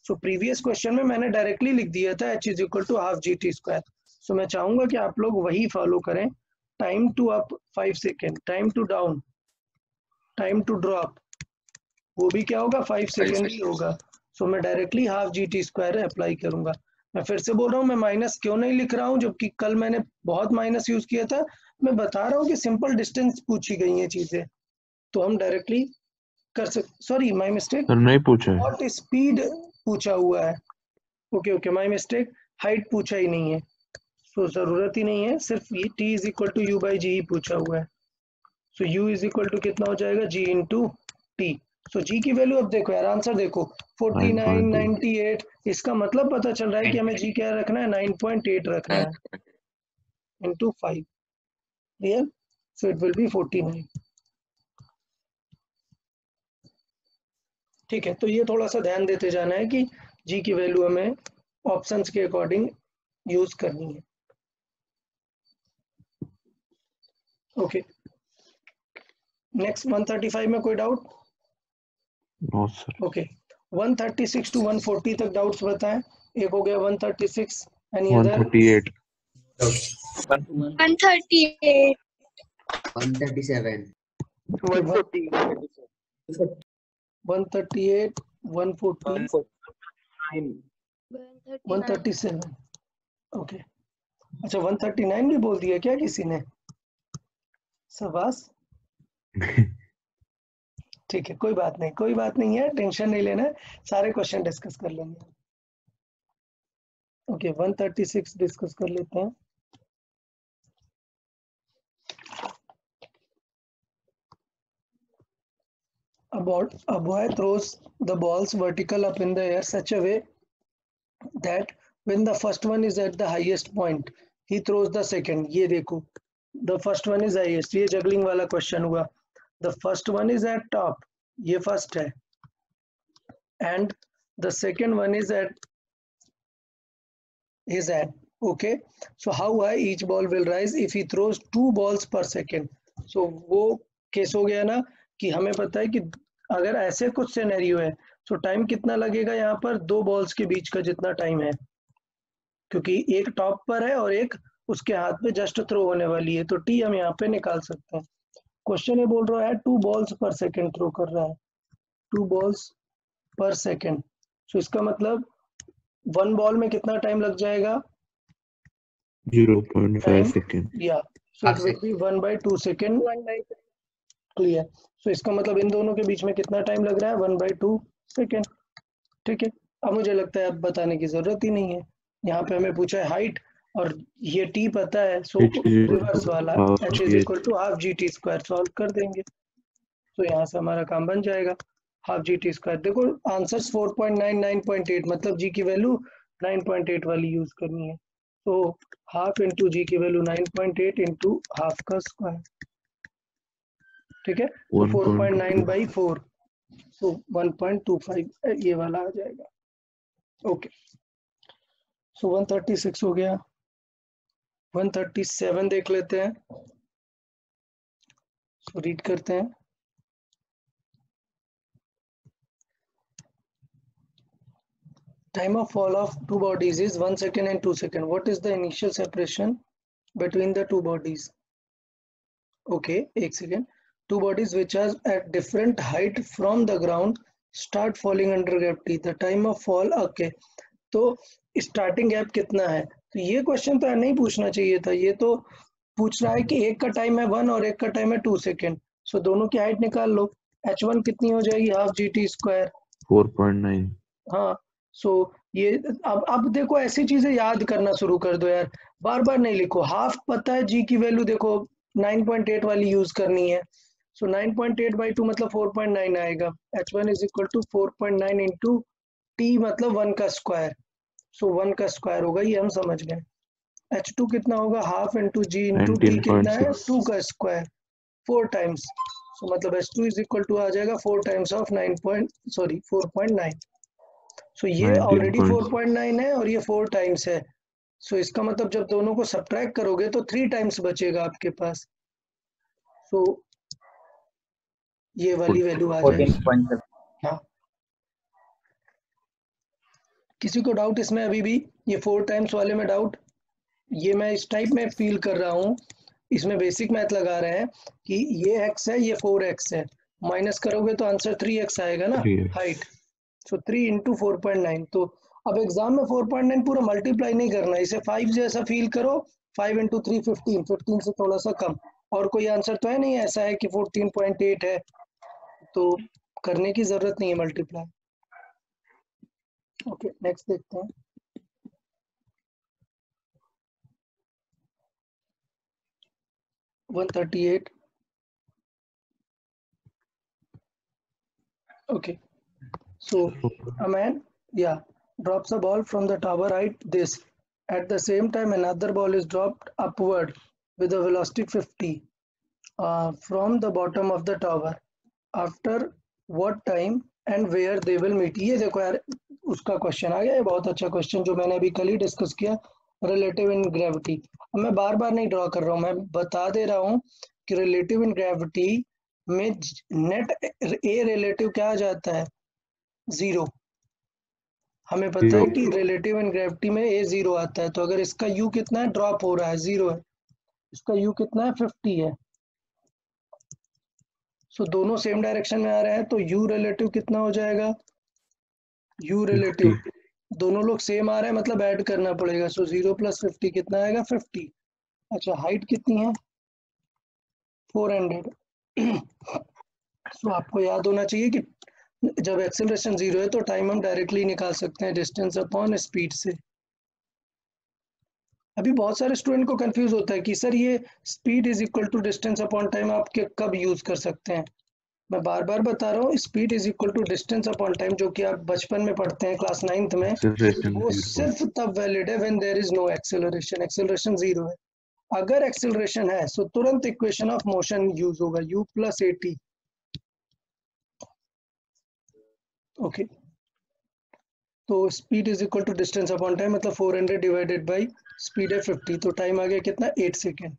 S1: सो प्रीवियस क्वेश्चन में मैंने डायरेक्टली लिख दिया था h is equal to half G T square. So मैं चाहूंगा कि आप लोग वही फॉलो करें, time to up 5 second, time to down, time to drop, वो भी क्या होगा 5 सेकेंड ही होगा। सो मैं directly half G T square apply करूंगा। मैं फिर से बोल रहा हूँ, मैं माइनस क्यों नहीं लिख रहा हूँ जबकि कल मैंने बहुत माइनस यूज किया था, मैं बता रहा हूँ कि सिंपल डिस्टेंस पूछी गई है चीजें तो हम डायरेक्टली कर सकते। सॉरी माय मिस्टेक,
S3: सर नहीं पूछे।
S1: व्हाट स्पीड पूछा हुआ है, okay okay my mistake, height पूछा ही नहीं है, सो जरूरत ही नहीं है, सिर्फ ये t is equal to you by g ही पूछा हुआ है। So u is equal to कितना हो जाएगा g into t. So g की वैल्यू अब देखो यार, आंसर देखो 49, 98, इसका मतलब पता चल रहा है कि हमें g क्या रखना है 9.8 रखना है into 5 real, so it will B 49। ठीक है, तो ये थोड़ा सा ध्यान देते जाना है कि g की वैल्यू हमें ऑप्शंस के अकॉर्डिंग यूज करनी है। ओके नेक्स्ट 135 में कोई doubt?
S3: No sir.
S1: Okay 136 to 140 तक डाउट्स बताएं। एक हो गया 136, एनी अदर?
S3: 138।
S2: 138.
S5: 137.
S1: 138, 140, 137। ओके अच्छा 139 भी बोल दिया क्या किसी ने? शाबाश, ठीक है कोई बात नहीं, कोई बात नहीं है, टेंशन नहीं लेना है, सारे क्वेश्चन डिस्कस कर लेंगे। ओके 136 डिस्कस कर लेते हैं। A boy throws the balls vertical up in the air such a way that when the first one is at the highest point he throws the second। ये देखो the first one is highest, ये जगलिंग वाला क्वेश्चन हुआ, the first one is at top, ये फर्स्ट है, and the second one is at Okay, so how high each ball will rise if he throws 2 balls per second? So वो केस हो गया ना कि हमें पता है कि अगर ऐसे कुछ सिनेरियो है तो टाइम कितना लगेगा यहाँ पर 2 बॉल्स के बीच का जितना टाइम है, क्योंकि एक टॉप पर है और एक उसके हाथ में जस्ट थ्रो होने वाली है, तो टी हम यहाँ पे निकाल सकते हैं। क्वेश्चन ये बोल रहा है 2 बॉल्स पर सेकेंड थ्रो कर रहा है, 2 बॉल्स पर सेकेंड। सो इसका मतलब 1 बॉल में कितना टाइम लग जाएगा?
S3: 0.5 second.
S1: Yeah, so it will be 1/2 second. Clear. सो इसका मतलब इन दोनों के बीच में कितना टाइम लग रहा है? 1/2 सेकेंड। ठीक है, अब मुझे लगता है अब बताने की जरूरत ही नहीं है। यहाँ पे हमें पूछा है हाइट और ये टी पता है, so
S3: H is equal
S1: reverse
S3: to
S1: वाला
S3: half
S1: h is
S3: GH.
S1: Equal to half G T square solve कर देंगे, तो यहाँ से हमारा काम बन जाएगा। हाफ जी टी स्क्वायर, देखो आंसर्स 4.9 9.8, मतलब जी की वैल्यू 9.8 वाली यूज करनी है। तो हाफ इंटू जी की वैल्यू 9.8 इंटू हाफ का स्क्वायर, ठीक है, तो 4.9/4, तो 1.25 ये वाला आ जाएगा। ओके, सो 136 हो गया। 137 देख लेते हैं, सो रीड करते हैं। Time of fall of two bodies is 1 second and 2 seconds. What is the initial separation between the two bodies? Okay, एक second. Two bodies which are at different height from the ground start falling under gravity. The time of fall, okay. तो starting gap कितना है? तो ये question तो नहीं पूछना चाहिए था, ये तो पूछ रहा है कि एक का टाइम है 1 और एक का टाइम है 2 सेकेंड। सो दोनों की हाइट निकाल लो, h1 कितनी हो जाएगी? Half G T square.
S3: 4.9.
S1: हाँ, सो ये अब देखो ऐसी चीजें याद करना शुरू कर दो यार, बार बार नहीं लिखो। हाफ पता है, जी की वैल्यू देखो 9.8 वाली यूज करनी है, सो 9.8/2 मतलब 4.9 आएगा। h1 is equal to 4.9 into T मतलब 1 का स्क्वायर, सो 1 का स्क्वायर होगा, ये हम समझ गए। h2 कितना होगा? Half into g into T कितना है?
S3: 19.6.
S1: 2 का स्क्वायर, 4 टाइम्स, सो मतलब h2 इज इक्वल टू आ जाएगा 4 टाइम्स ऑफ 4.9। सो ये ऑलरेडी
S3: 19.6.
S1: 4.9 है और ये 4 टाइम्स है, सो इसका मतलब जब दोनों को सब्ट्रैक्ट करोगे तो 3 टाइम्स बचेगा आपके पास, सो ये वाली वैल्यू आ जाएगी।
S2: 14.7.
S1: हाँ, किसी को डाउट इसमें अभी भी? ये 4 टाइम्स वाले में डाउट? ये मैं इस टाइप में फील कर रहा हूँ, इसमें बेसिक मैथ लगा रहे हैं कि ये x है, ये 4x है, माइनस करोगे तो आंसर 3x आएगा ना
S3: 3x.
S1: हाइट, सो 3 इंटू 4.9। तो अब एग्जाम में 4.9 पूरा मल्टीप्लाई नहीं करना, इसे 5 जैसा फील करो। 5 इंटू 3 15, 15 से थोड़ा सा कम, और कोई आंसर तो है नहीं ऐसा है कि 14.8 है, तो करने की जरूरत नहीं है मल्टीप्लाई। ओके, नेक्स्ट देखते हैं। One 138। Okay, so a man, yeah, drops a ball from the tower height this. At the same time, another ball is dropped upward with a velocity 50 from the bottom of the tower. After what time and where they will meet? ये देखो यार, उसका क्वेश्चन आ गया, ये बहुत अच्छा क्वेश्चन जो मैंने अभी कल ही डिस्कस किया, रिलेटिव इन ग्रेविटी। अब मैं बार बार नहीं ड्रॉ कर रहा हूँ, मैं बता दे रहा हूँ कि रिलेटिव इन ग्रेविटी में नेट ए रिलेटिव क्या आ जाता है? 0। हमें पता है
S3: 0.
S1: कि रिलेटिव इन ग्रेविटी में ए 0 आता है, तो अगर इसका यू कितना है? ड्रॉप हो रहा है, 0 है, इसका यू कितना है? 50 है, सो दोनों सेम डायरेक्शन में आ रहे हैं, तो यू रिलेटिव कितना हो जाएगा? You relative
S3: 50.
S1: दोनों लोग सेम आ रहे हैं मतलब ऐड करना पड़ेगा, सो 0 + 50 कितना आएगा? 50। अच्छा, हाइट कितनी है? 400। सो आपको याद होना चाहिए कि जब एक्सेलरेशन 0 है तो टाइम हम डायरेक्टली निकाल सकते हैं डिस्टेंस अपॉन स्पीड से। अभी बहुत सारे स्टूडेंट को कंफ्यूज होता है कि सर ये speed is equal to distance upon time आप कब यूज कर सकते हैं? मैं बार बार बता रहा हूँ, speed is equal to distance upon time, जो कि आप बचपन में पढ़ते हैं क्लास 9th में,
S3: Acceleration
S1: वो
S3: 0.
S1: सिर्फ तब वैलिड है when there is no acceleration. Acceleration 0 है, अगर एक्सेलरेशन है तो तुरंत इक्वेशन ऑफ मोशन यूज होगा, u + at। ओके, तो speed is equal to distance upon time मतलब 400 डिवाइडेड बाई स्पीड है 50, तो टाइम आ गया कितना 8 सेकेंड।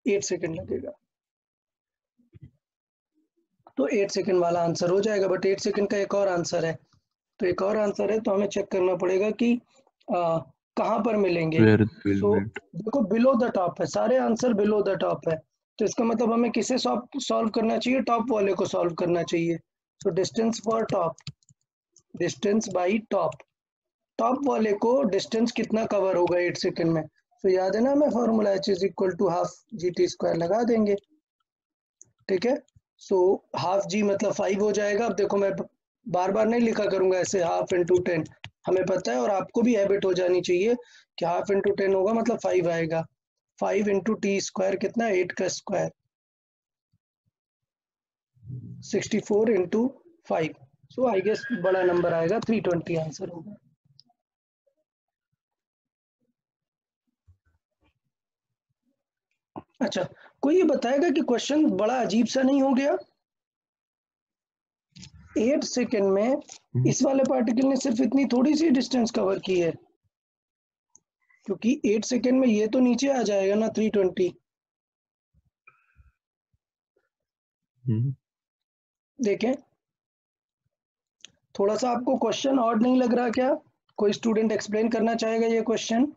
S1: 8 सेकेंड लगेगा, तो 8 सेकेंड वाला आंसर हो जाएगा। बट 8 सेकेंड का एक और आंसर है, तो एक और आंसर है, तो हमें चेक करना पड़ेगा कि कहाँ पर मिलेंगे।
S3: Where it will
S1: so
S3: meet.
S1: देखो बिलो द टॉप है, सारे आंसर बिलो द टॉप है, तो इसका मतलब हमें किसे सॉल्व करना चाहिए, टॉप वाले को सॉल्व करना चाहिए। So distance for top, distance by top, top वाले को डिस्टेंस कितना कवर होगा 8 सेकेंड में। तो याद है ना हमें formula h is equal to half GT² लगा देंगे, ठीक है। सो हाफ जी मतलब 5 हो जाएगा। अब देखो मैं बार बार नहीं लिखा करूंगा ऐसे, हाफ इंटू 10 हमें पता है, और आपको भी हैबिट हो जानी चाहिए कि हाफ इंटू 10 होगा मतलब 5 आएगा। 5 इंटू T² कितना, 8 का square, 64 into 5। So I guess बड़ा नंबर आएगा, 320 आंसर होगा। अच्छा, कोई ये बताएगा कि क्वेश्चन बड़ा अजीब सा नहीं हो गया? 8 सेकेंड में इस वाले पार्टिकल ने सिर्फ इतनी थोड़ी सी डिस्टेंस कवर की है, क्योंकि 8 सेकेंड में ये तो नीचे आ जाएगा ना 320। देखें, थोड़ा सा आपको क्वेश्चन ऑड नहीं लग रहा क्या? कोई स्टूडेंट एक्सप्लेन करना चाहेगा ये क्वेश्चन?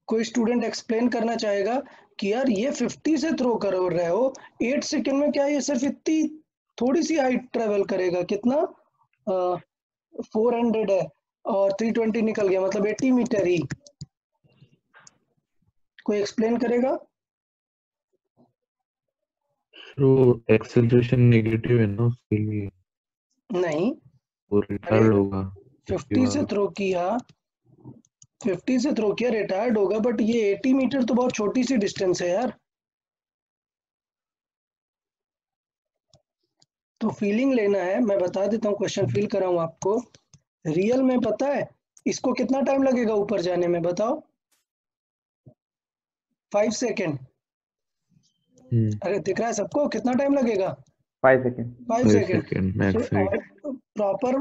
S1: कोई स्टूडेंट एक्सप्लेन करना चाहेगा कि यार ये 50 से थ्रो कर रहे हो, 8 सेकेंड में क्या ये सिर्फ इतनी थोड़ी सी हाइट ट्रेवल करेगा, कितना 400 है और 320 निकल गया, मतलब 80 मीटर ही। कोई एक्सप्लेन करेगा?
S3: तो एक्सेलरेशन नेगेटिव है ना उसके लिए,
S1: नहीं,
S3: वो रिटार्ड होगा
S1: 50 से थ्रो किया, 50 से थ्रो किया, रिटायर्ड होगा, बट ये 80 मीटर तो बहुत छोटी सी डिस्टेंस है यार। तो फीलिंग लेना है, मैं बता देता हूँ, क्वेश्चन फील कराऊँ आपको। रियल में पता है इसको कितना टाइम लगेगा ऊपर जाने में, बताओ? 5 सेकेंड। अरे दिख रहा है सबको कितना टाइम लगेगा?
S6: 5 second.
S1: 5
S3: 5
S1: second.
S3: Second max height.
S1: Proper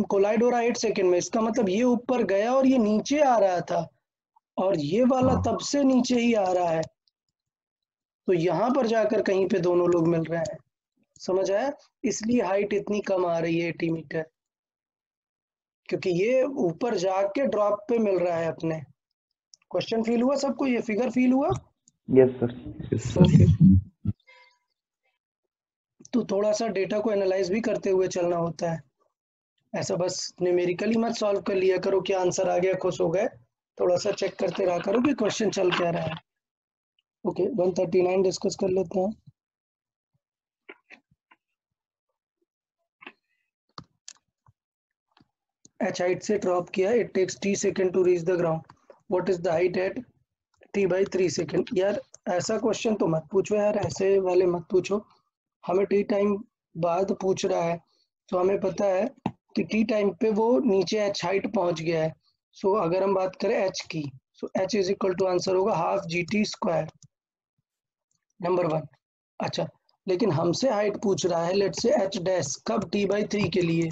S1: collide हो रहा है 8 सेकेंड में, इसका मतलब ये ऊपर गया और ये नीचे आ रहा था, और ये वाला
S3: हाँ।
S1: तब से नीचे ही आ रहा है, तो यहाँ पर जाकर कहीं पे दोनों लोग मिल रहे हैं, समझ आया? इसलिए हाइट इतनी कम आ रही है 80 मीटर, क्योंकि ये ऊपर जाके ड्रॉप पे मिल रहा है अपने। क्वेश्चन फील हुआ सबको? ये फिगर फील हुआ?
S6: Yes sir.
S3: Yes, sir.
S1: Okay, तो थोड़ा सा डेटा को एनालाइज भी करते हुए चलना होता है, ऐसा बस न्यूमेरिकली मत सॉल्व कर लिया करो कि आंसर आ गया खुश हो गए, थोड़ा सा चेक करते रहा करो कि क्वेश्चन चल क्या रहा है। ओके, 139 डिस्कस कर लेते हैं। h हाइट से ड्रॉप किया, it takes t second to reach the ground, what is the height at t/3 second. यार ऐसा क्वेश्चन तो मत पूछो यार, ऐसे वाले मत पूछो, हमें टी टाइम बाद पूछ रहा है, तो हमें पता है कि टी टाइम पे वो नीचे h हाइट पहुंच गया है। सो अगर हम बात करें h की, so h is equal to answer होगा हाफ GT², नंबर 1। अच्छा, लेकिन हमसे हाइट पूछ रहा है, लेट से h डैश कब, t/3 के लिए,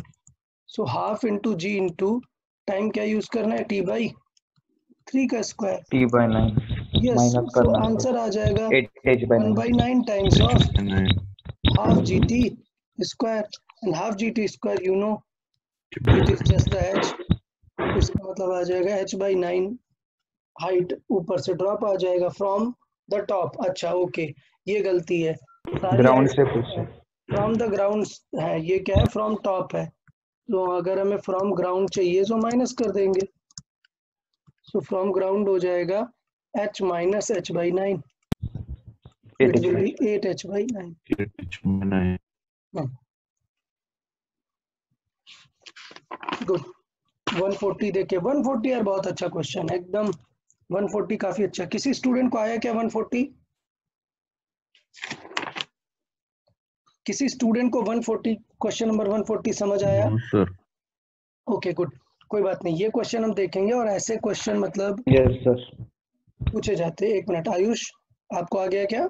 S1: so half into g into time क्या यूज करना है, t/3 का square.
S6: t/9
S1: yes,
S6: minus
S1: so
S6: करना है
S1: आंसर आ जाएगा
S6: 8h/9
S1: 1/9 times of
S3: 9
S1: half GT square, and half GT square you know it is just the h, तो इसका मतलब आ जाएगा h/9, हाइट ऊपर से ड्रॉप आ जाएगा फ्रॉम द टॉप। अच्छा ओके, ये गलती है, सारी
S6: ग्राउंड से
S1: हाइट
S6: पूछे।
S1: फ्रॉम द ग्राउंड है, ये क्या है, फ्रॉम टॉप है, तो अगर हमें फ्रॉम ग्राउंड चाहिए तो माइनस कर देंगे, सो फ्रॉम ग्राउंड हो जाएगा h minus h/9, it will B 8h/9।
S3: 8h/9
S1: good. 140 देखे, 140 यार बहुत अच्छा क्वेश्चन है एकदम, 140 काफी अच्छा। किसी स्टूडेंट को आया क्या 140? किसी स्टूडेंट को 140, क्वेश्चन नंबर 140 समझ आया?
S3: No sir.
S1: ओके गुड, कोई बात नहीं, ये क्वेश्चन हम देखेंगे, और ऐसे क्वेश्चन मतलब
S6: यस सर।
S1: पूछे जाते हैं। एक मिनट, आयुष आपको आ गया क्या?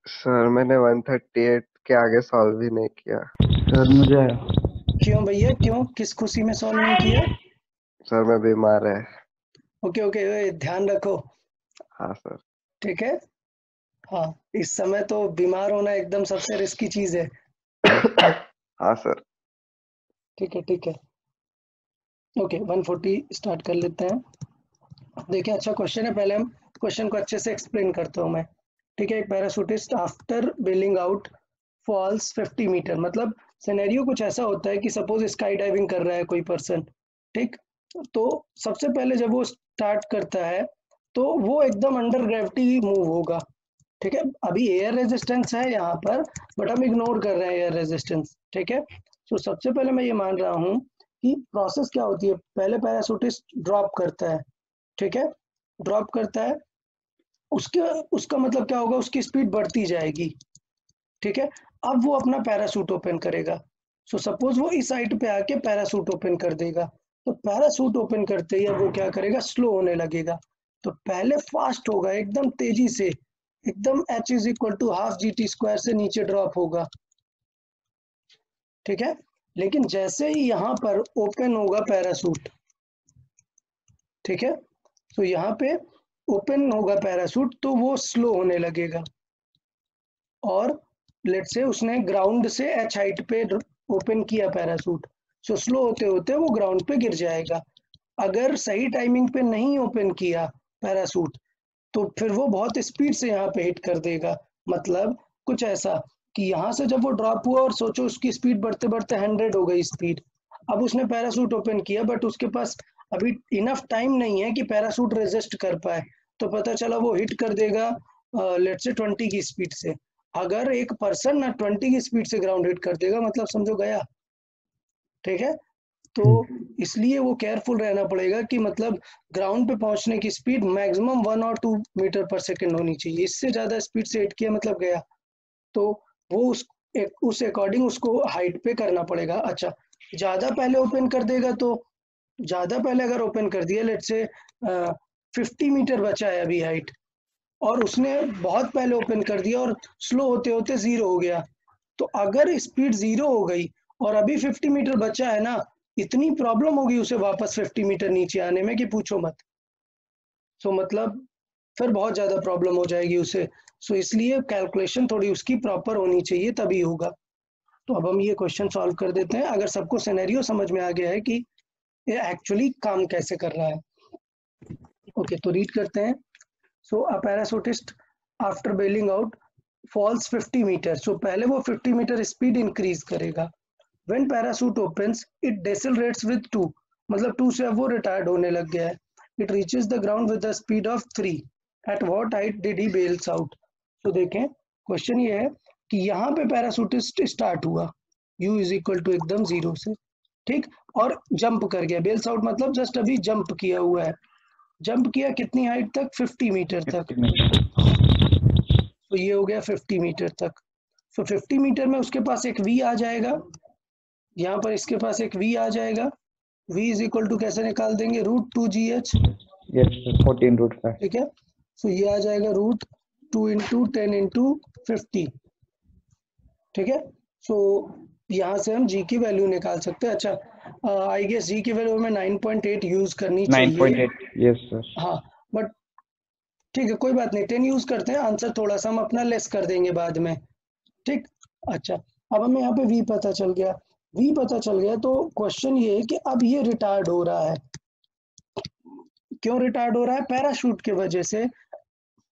S7: सर मैंने 138 के आगे सॉल्व ही नहीं किया।
S6: सर मुझे आया।
S1: क्यों भैया, क्यों, किस खुशी में सॉल्व नहीं किया?
S7: सर मैं बीमार है।
S1: ओके ओके, ध्यान रखो,
S7: हाँ सर।
S1: ठीक है। हाँ, इस समय तो बीमार होना एकदम सबसे रिस्की चीज है।
S7: हाँ सर।
S1: ठीक है ठीक है, ओके 140 स्टार्ट कर लेते हैं। देखिए अच्छा क्वेश्चन है, पहले हम क्वेश्चन को अच्छे से एक्सप्लेन करता हूँ मैं। ठीक है, एक parachutist after bailing out falls 50 metre, मतलब सिनेरियो कुछ ऐसा होता है कि सपोज स्काई डाइविंग कर रहा है कोई पर्सन, ठीक। तो सबसे पहले जब वो स्टार्ट करता है तो वो एकदम अंडर ग्रेविटी मूव होगा, ठीक है। अभी एयर रेजिस्टेंस है यहाँ पर, बट हम इग्नोर कर रहे हैं एयर रेजिस्टेंस, ठीक है। तो सबसे पहले मैं ये मान रहा हूँ कि प्रोसेस क्या होती है, पहले पैराशूटिस्ट ड्रॉप करता है, ठीक है, ड्रॉप करता है, उसके उसका मतलब क्या होगा, उसकी स्पीड बढ़ती जाएगी, ठीक है। अब वो अपना पैराशूट ओपन करेगा। सो सपोज वो इस हाइट पे आके पैराशूट ओपन कर देगा, तो पैराशूट ओपन करते ही अब वो क्या करेगा, स्लो होने लगेगा। तो पहले फास्ट होगा एकदम तेजी से, एकदम h is equal to half GT² से नीचे ड्रॉप होगा, ठीक है। लेकिन जैसे ही यहाँ पर ओपन होगा पैराशूट, ठीक है, तो यहाँ पे ओपन होगा पैराशूट तो वो स्लो होने लगेगा, और लेट से उसने ग्राउंड से h हाइट पे ओपन किया पैराशूट, सो स्लो होते होते वो ग्राउंड पे गिर जाएगा। अगर सही टाइमिंग पे नहीं ओपन किया पैराशूट तो फिर वो बहुत स्पीड से यहाँ पे हिट कर देगा। मतलब कुछ ऐसा कि यहाँ से जब वो ड्रॉप हुआ और सोचो उसकी स्पीड बढ़ते बढ़ते 100 हो गई स्पीड, अब उसने पैराशूट ओपन किया बट उसके पास अभी इनफ टाइम नहीं है कि पैराशूट रेजिस्ट कर पाए, तो पता चला वो हिट कर देगा लेट से 20 की स्पीड से। अगर एक पर्सन ना 20 की स्पीड से ग्राउंड हिट कर देगा मतलब समझो गया, ठीक है। तो इसलिए वो केयरफुल रहना पड़ेगा कि मतलब ग्राउंड पे पहुंचने की स्पीड मैक्सिमम 1 और 2 मीटर पर सेकंड होनी चाहिए, इससे ज्यादा स्पीड से हिट किया मतलब गया। तो वो उस अकॉर्डिंग उसको हाइट पे करना पड़ेगा। अच्छा, ज्यादा पहले ओपन कर देगा तो ज्यादा पहले अगर ओपन कर दिया, लेट से 50 मीटर बचा है अभी हाइट, और उसने बहुत पहले ओपन कर दिया और स्लो होते होते 0 हो गया, तो अगर स्पीड 0 हो गई और अभी 50 मीटर बचा है ना, इतनी प्रॉब्लम होगी उसे वापस 50 मीटर नीचे आने में कि पूछो मत। सो मतलब फिर बहुत ज्यादा प्रॉब्लम हो जाएगी उसे। सो इसलिए कैलकुलेशन थोड़ी उसकी प्रॉपर होनी चाहिए तभी होगा। तो अब हम ये क्वेश्चन सॉल्व कर देते हैं, अगर सबको सिनेरियो समझ में आ गया है कि ये एक्चुअली काम कैसे कर रहा है। ओके, तो रीड करते हैं। So a parachutist after bailing out falls 50 metre, so पहले वो 50 मीटर स्पीड इंक्रीज करेगा। When parachute opens, it decelerates with 2, मतलब 2 से अब वो रिटायर्ड होने लग गया है। It reaches the ground with the speed of 3. At what height did he bails out? तो देखें क्वेश्चन ये है कि यहाँ पे पैराशूटिस्ट स्टार्ट हुआ, u इज इक्वल टू एकदम 0 से, ठीक, और जंप कर गया, बेल्स आउट मतलब जस्ट अभी जंप किया हुआ है। जंप किया कितनी हाइट तक, 50 मीटर तक,
S6: 50 मीटर।
S1: तो ये हो गया 50 मीटर तक। तो 50 मीटर में उसके पास एक v आ जाएगा, यहाँ पर इसके पास एक v आ जाएगा, v इज इक्वल टू कैसे निकाल देंगे, √2gh,
S6: यस सर, 14√5।
S1: ठीक है। सो ये आ जाएगा √2 × 10 × 50, ठीक है। सो यहाँ से हम g की वैल्यू निकाल सकते हैं। अच्छा, आई गेस g की वैल्यू में 9.8 यूज करनी चाहिए।
S6: 9.8, यस सर।
S1: हाँ, बट ठीक है कोई बात नहीं, 10 यूज करते हैं, आंसर थोड़ा सा हम अपना लेस कर देंगे बाद में, ठीक। अच्छा, अब हमें यहाँ पे v पता चल गया, v पता चल गया, तो क्वेश्चन ये है कि अब ये रिटायर्ड हो रहा है, क्यों रिटायर्ड हो रहा है, पैराशूट के वजह से।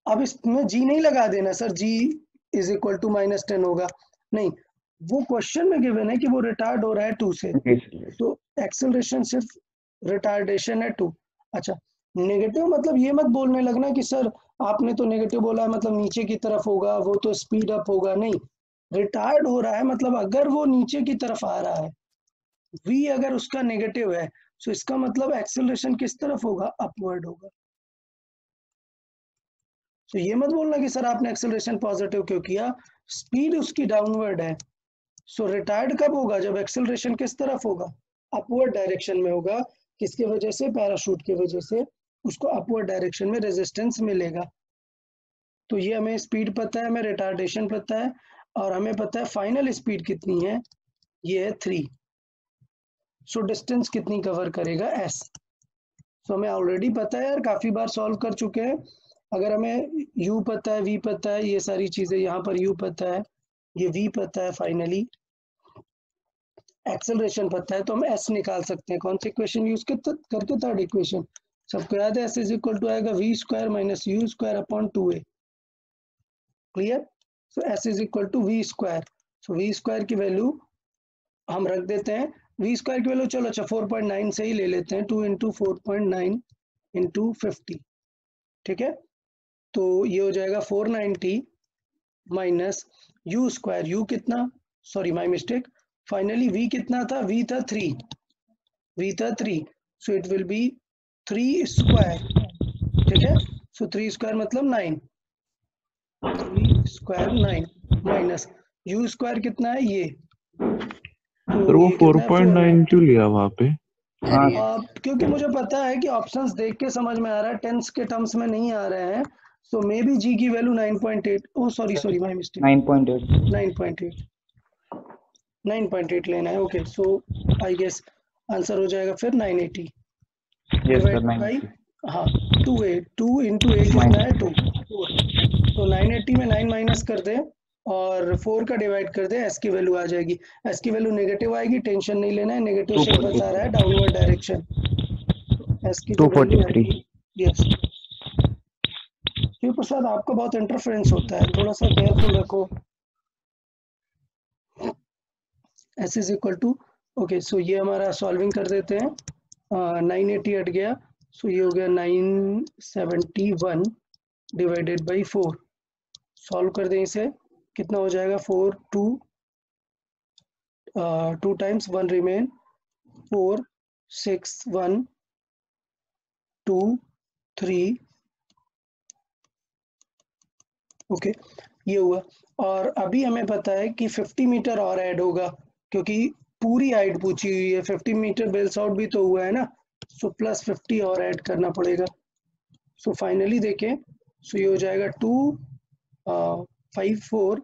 S1: अब इसमें g नहीं लगा देना sir, g is equal to -10 होगा, नहीं, वो क्वेश्चन में गिवन है कि वो रिटायर्ड हो रहा है 2 से, तो एक्सेलरेशन सिर्फ रिटार्डेशन है 2। अच्छा, नेगेटिव मतलब ये मत बोलने लगना कि सर आपने तो नेगेटिव बोला मतलब नीचे की तरफ होगा, वो तो स्पीड अप होगा, नहीं, रिटायर्ड हो रहा है मतलब अगर वो नीचे की तरफ आ रहा है, v अगर उसका नेगेटिव है, तो इसका मतलब एक्सेलरेशन किस तरफ होगा, अपवर्ड होगा। तो ये मत बोलना कि सर आपने एक्सेलरेशन पॉजिटिव क्यों किया, स्पीड उसकी डाउनवर्ड है। सो रिटायर्ड कब होगा, जब एक्सेलरेशन किस तरफ होगा, अपवर्ड डायरेक्शन में होगा, किसके वजह से, पैराशूट की वजह से उसको अपवर्ड डायरेक्शन में रेजिस्टेंस मिलेगा। तो ये हमें स्पीड पता है, हमें रिटार्डेशन पता है। और हमें पता है फाइनल स्पीड कितनी है, ये है 3। सो डिस्टेंस कितनी कवर करेगा s। सो हमें ऑलरेडी पता है यार, काफी बार सॉल्व कर चुके हैं। अगर हमें u पता है, v पता है, ये सारी चीजें, यहाँ पर u पता है, ये v पता है, फाइनली एक्सेलरेशन पता है, तो हम s निकाल सकते हैं। कौन सी इक्वेशन यूज करके? Third equation. सबको याद है s इज इक्वल टू आएगा v square minus u square upon 2a। Clear? So s is equal to v square. So v square की वैल्यू हम रख देते हैं। v स्क्वायर की वैल्यू चलो अच्छा 4.9 से ही ले लेते हैं। 2 इंटू 4.9 इंटू 50, ठीक है। तो ये हो जाएगा 490 माइनस u स्क्वायर, u कितना, sorry my mistake, finally v कितना था, v था 3, सो इट विल बी 3 स्क्वायर, ठीक है। सो 3 स्क्वायर मतलब 9, 3 स्क्वायर 9 माइनस u स्क्वायर कितना है ये,
S3: सर वो 4.9 क्यों लिया वहाँ पे?
S1: क्योंकि मुझे पता है कि ऑप्शंस देख के समझ में आ रहा है, टेंस के टर्म्स में नहीं आ रहे हैं। सो मे बी जी की value 9.8, oh sorry my mistake, 9.8 लेना है। Okay, so I guess answer हो जाएगा फिर 980 डिवाइड बाई, हाँ 2a, 2 इंटू 8 कितना है 2, 4। तो 980 में 9 माइनस कर दे और 4 का डिवाइड कर दे, s की वैल्यू आ जाएगी। s की वैल्यू नेगेटिव आएगी, टेंशन नहीं लेना है, नेगेटिव से बता रहा है डाउनवर्ड डायरेक्शन। s की 243, यस। शिव प्रसाद आपका बहुत इंटरफेरेंस होता है, थोड़ा सा केयरफुल रखो। s is equal to, okay so ये हमारा सॉल्विंग कर देते हैं। 980 हट गया, सो ये हो गया 971 डिवाइडेड बाई 4। सॉल्व कर दें इसे, कितना हो जाएगा 4 2 टाइम्स 1 रिमेन 4 6 1 2 3, ओके ये हुआ। और अभी हमें पता है कि 50 मीटर और ऐड होगा, क्योंकि पूरी हाइट पूछी हुई है। 50 मीटर बेल्स आउट भी तो हुआ है ना, सो प्लस 50 और ऐड करना पड़ेगा। सो फाइनली देखें, सो ये हो जाएगा 2 5 4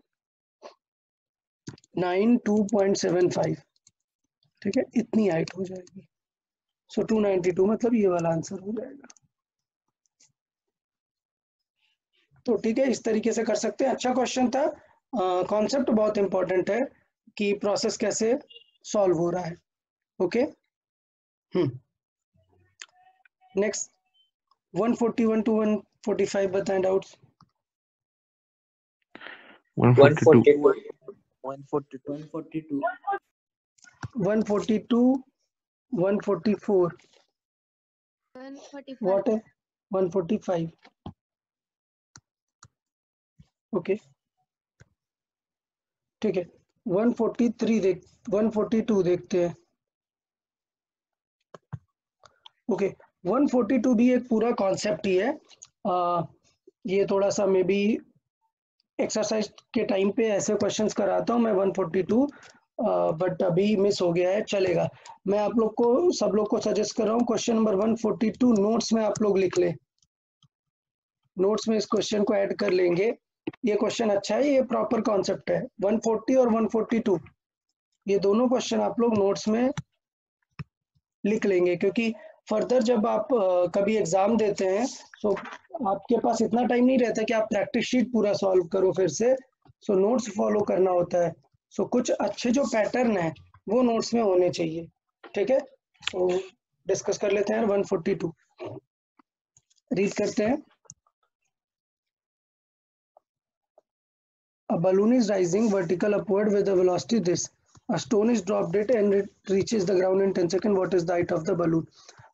S1: 9 2.75, ठीक है, इतनी हाइट हो जाएगी। सो 292 मतलब ये वाला आंसर हो जाएगा। तो ठीक है, इस तरीके से कर सकते हैं। अच्छा क्वेश्चन था, कॉन्सेप्ट बहुत इंपॉर्टेंट है कि प्रोसेस कैसे सॉल्व हो रहा है। ओके, नेक्स्ट 141 टू 145 बताएं डाउट्स।
S3: 142
S2: 142
S1: 142 144 व्हाट है 145, ओके ठीक है। 142 देखते हैं। ओके 142 भी एक पूरा कॉन्सेप्ट ही है। ये थोड़ा सा मे बी एक्सरसाइज के टाइम पे ऐसे क्वेश्चंस कराता हूँ मैं 142, बट अभी मिस हो गया है, चलेगा। मैं आप लोग को, सब लोग को सजेस्ट कर रहा हूँ क्वेश्चन नंबर 142 नोट्स में आप लोग लिख लें। नोट्स में इस क्वेश्चन को ऐड कर लेंगे। ये क्वेश्चन अच्छा है, ये प्रॉपर कॉन्सेप्ट है। 140 और 142 ये दोनों क्वेश्चन आप लोग नोट्स में लिख लेंगे, क्योंकि फर्दर जब आप कभी एग्जाम देते हैं तो आपके पास इतना टाइम नहीं रहता कि आप प्रैक्टिस शीट पूरा सॉल्व करो फिर से। सो नोट्स फॉलो करना होता है। सो कुछ अच्छे जो पैटर्न है वो नोट्स में होने चाहिए, ठीक है। सो डिस्कस कर लेते हैं 142, रीड करते हैं। A balloon is rising vertical upward with a velocity this. A stone is dropped it and it reaches the ground in 10 seconds. What is the height of the balloon?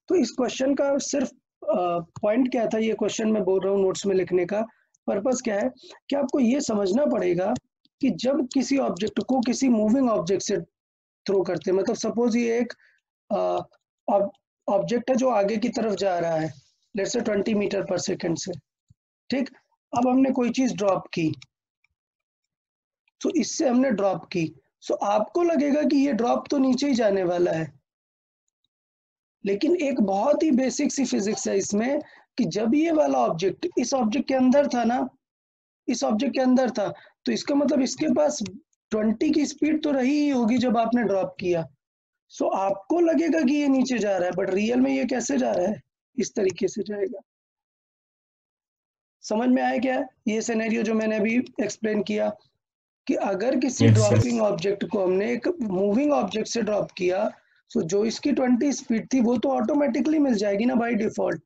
S1: तो इस क्वेश्चन का सिर्फ पॉइंट क्या था, ये क्वेश्चन मैं बोल रहा हूँ नोट्स में लिखने का पर्पस क्या है कि आपको ये समझना पड़ेगा कि जब किसी ऑब्जेक्ट को किसी मूविंग ऑब्जेक्ट से थ्रो करते हैं, मतलब सपोज ये एक ऑब्जेक्ट है जो आगे की तरफ जा रहा है, लेट्स से 20 मीटर पर सेकंड से, ठीक। अब हमने कोई चीज ड्रॉप की, तो इससे हमने ड्रॉप की, सो आपको लगेगा कि ये ड्रॉप तो नीचे ही जाने वाला है, लेकिन एक बहुत ही बेसिक सी फिजिक्स है इसमें कि जब ये वाला ऑब्जेक्ट इस ऑब्जेक्ट के अंदर था ना, इस ऑब्जेक्ट के अंदर था, तो इसका मतलब इसके पास 20 की स्पीड तो रही ही होगी जब आपने ड्रॉप किया। सो आपको लगेगा कि ये नीचे जा रहा है, बट रियल में ये कैसे जा रहा है, इस तरीके से जाएगा। समझ में आया क्या ये सिनेरियो जो मैंने अभी एक्सप्लेन किया, कि अगर किसी
S4: Yes,
S1: ड्रॉपिंग ऑब्जेक्ट को हमने एक मूविंग ऑब्जेक्ट से ड्रॉप किया, सो जो इसकी 20 स्पीड थी वो तो ऑटोमेटिकली मिल जाएगी ना बाय डिफॉल्ट।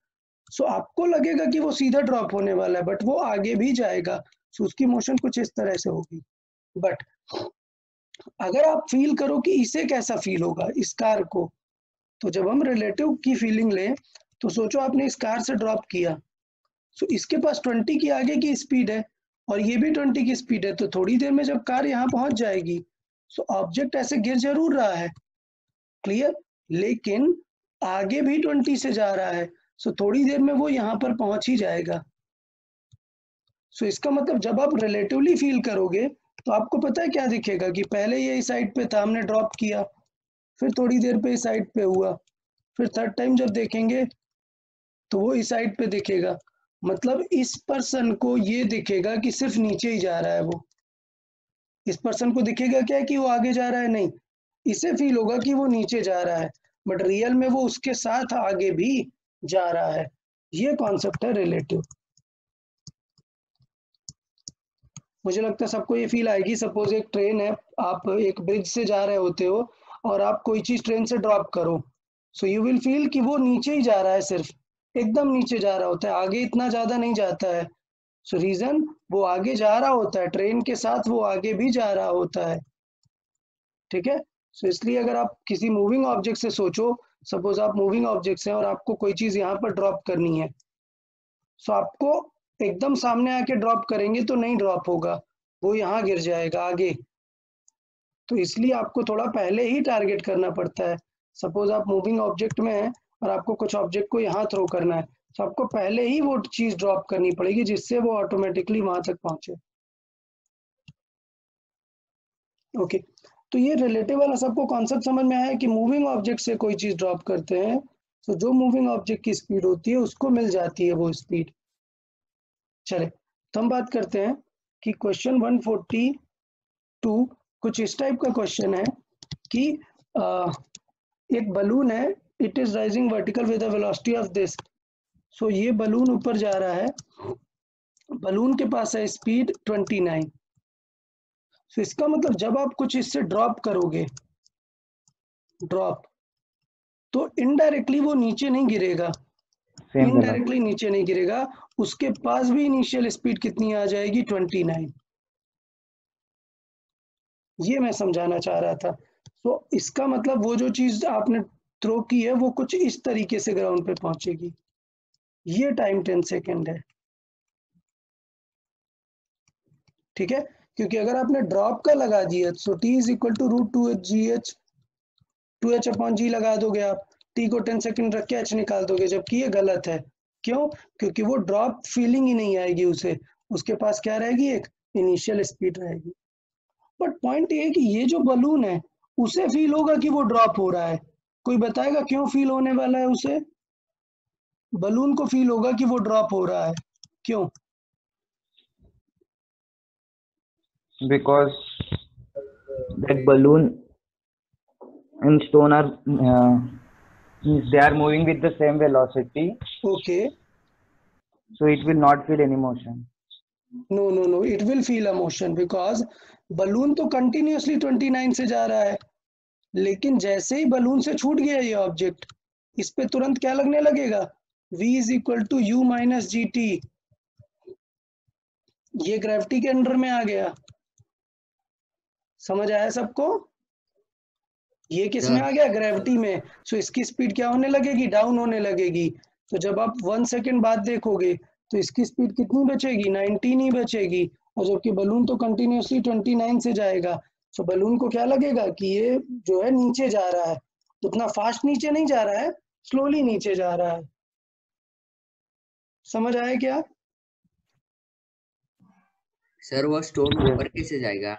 S1: सो आपको लगेगा कि वो सीधा ड्रॉप होने वाला है, बट वो आगे भी जाएगा। सो उसकी मोशन कुछ इस तरह से होगी। बट अगर आप फील करो कि इसे कैसा फील होगा इस कार को, तो जब हम रिलेटिव की फीलिंग लें तो सोचो आपने इस कार से ड्रॉप किया, सो इसके पास 20 की आगे की स्पीड है और ये भी 20 की स्पीड है, तो थोड़ी देर में जब कार यहाँ पहुंच जाएगी, सो ऑब्जेक्ट ऐसे गिर जरूर रहा है, क्लियर, लेकिन आगे भी 20 से जा रहा है, सो थोड़ी देर में वो यहाँ पर पहुंच ही जाएगा। सो इसका मतलब जब आप रिलेटिवली फील करोगे तो आपको पता है क्या दिखेगा, कि पहले ये इस साइड पे था, हमने ड्रॉप किया, फिर थोड़ी देर पे इस साइड पे हुआ, फिर थर्ड टाइम जब देखेंगे तो वो इस साइड पे दिखेगा। मतलब इस पर्सन को ये दिखेगा कि सिर्फ नीचे ही जा रहा है वो। इस पर्सन को दिखेगा क्या कि वो आगे जा रहा है, नहीं, इसे फील होगा कि वो नीचे जा रहा है, बट रियल में वो उसके साथ आगे भी जा रहा है। ये कॉन्सेप्ट है रिलेटिव। मुझे लगता है सबको ये फील आएगी। सपोज एक ट्रेन है, आप एक ब्रिज से जा रहे होते हो और आप कोई चीज ट्रेन से ड्रॉप करो, सो यू विल फील कि वो नीचे ही जा रहा है, सिर्फ एकदम नीचे जा रहा होता है, आगे इतना ज्यादा नहीं जाता है। सो रीजन, वो आगे जा रहा होता है, ट्रेन के साथ वो आगे भी जा रहा होता है, ठीक है। सो इसलिए अगर आप किसी मूविंग ऑब्जेक्ट से सोचो, सपोज आप मूविंग ऑब्जेक्ट हैं और आपको कोई चीज यहाँ पर ड्रॉप करनी है, सो आपको एकदम सामने आके ड्रॉप करेंगे तो नहीं ड्रॉप होगा, वो यहाँ गिर जाएगा आगे। तो इसलिए आपको थोड़ा पहले ही टारगेट करना पड़ता है। सपोज आप मूविंग ऑब्जेक्ट में हैं और आपको कुछ ऑब्जेक्ट को यहाँ थ्रो करना है, तो आपको पहले ही वो चीज ड्रॉप करनी पड़ेगी जिससे वो ऑटोमेटिकली वहां तक पहुंचे। ओके, तो ये रिलेटिव वाला सबको कॉन्सेप्ट समझ में आया कि मूविंग ऑब्जेक्ट से कोई चीज ड्रॉप करते हैं तो जो मूविंग ऑब्जेक्ट की स्पीड होती है उसको मिल जाती है वो स्पीड। चले तो हम बात करते हैं कि क्वेश्चन 142 कुछ इस टाइप का क्वेश्चन है कि एक बलून है, it is rising vertical with the velocity of this. So ये बलून ऊपर जा रहा है, बलून के पास है स्पीड 29। सो इसका मतलब जब आप कुछ इससे ड्रॉप करोगे, ड्रॉप, तो इनडायरेक्टली वो नीचे नहीं गिरेगा, इनडायरेक्टली नीचे नहीं गिरेगा, उसके पास भी इनिशियल स्पीड कितनी आ जाएगी, 29। ये मैं समझाना चाह रहा था। तो इसका मतलब वो जो चीज आपने थ्रो की है वो कुछ इस तरीके से ग्राउंड पे पहुंचेगी। ये टाइम 10 सेकेंड है, ठीक है, क्योंकि अगर आपने ड्रॉप का लगा दिया so t is equal to root 2h upon g लगा दोगे आप, t को 10 सेकेंड रख के h निकाल दोगे, जबकि ये गलत है। क्यों? क्योंकि वो ड्रॉप फीलिंग ही नहीं आएगी उसे, उसके पास क्या रहेगी, एक इनिशियल स्पीड रहेगी। बट पॉइंट ये है कि ये जो बलून है उसे फील होगा कि वो ड्रॉप हो रहा है। कोई बताएगा क्यों फील होने वाला है उसे? बलून को फील होगा कि वो ड्रॉप हो रहा है, क्यों?
S6: Because that balloon and stone are means they are moving with the same velocity,
S1: ओके,
S6: so it will not feel any motion.
S1: No, it will feel a motion because balloon तो कंटिन्यूअसली 29 से जा रहा है, लेकिन जैसे ही बलून से छूट गया ये ऑब्जेक्ट, इस पे तुरंत क्या लगने लगेगा, v is equal to u minus g t. ये ग्रेविटी के अंडर में आ गया। समझ आया सबको? ये किस में आ गया, ग्रेविटी में। सो इसकी स्पीड क्या होने लगेगी, डाउन होने लगेगी। तो जब आप 1 सेकेंड बाद देखोगे तो इसकी स्पीड कितनी बचेगी, 19 ही बचेगी, और जबकि बलून तो कंटिन्यूअसली 29 से जाएगा। सो बलून को क्या लगेगा कि ये जो है नीचे जा रहा है, उतना फास्ट नीचे नहीं जा रहा है, स्लोली नीचे जा रहा है। समझ आया क्या?
S5: सर वो स्टोन ऊपर कैसे जाएगा?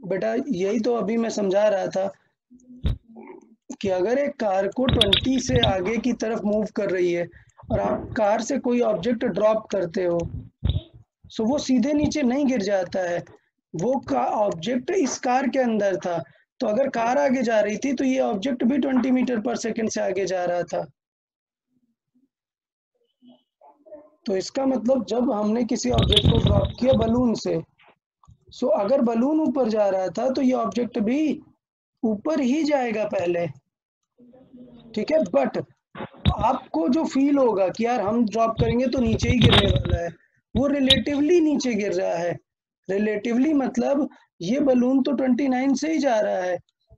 S1: बेटा यही तो अभी मैं समझा रहा था कि अगर एक कार को 20 से आगे की तरफ मूव कर रही है और आप कार से कोई ऑब्जेक्ट ड्रॉप करते हो, सो वो सीधे नीचे नहीं गिर जाता है, वो का ऑब्जेक्ट इस कार के अंदर था, तो अगर कार आगे जा रही थी तो ये ऑब्जेक्ट भी 20 मीटर पर सेकंड से आगे जा रहा था। तो इसका मतलब जब हमने किसी ऑब्जेक्ट को ड्रॉप किया बलून से, सो अगर बलून ऊपर जा रहा था तो ये ऑब्जेक्ट भी ऊपर ही जाएगा पहले, ठीक है। बट आपको जो फील होगा कि यार हम ड्रॉप करेंगे तो नीचे ही गिरने वाला है, वो रिलेटिवली नीचे गिर रहा है। रिलेटिवली मतलब ये बलून तो 29 से ही जा रहा है,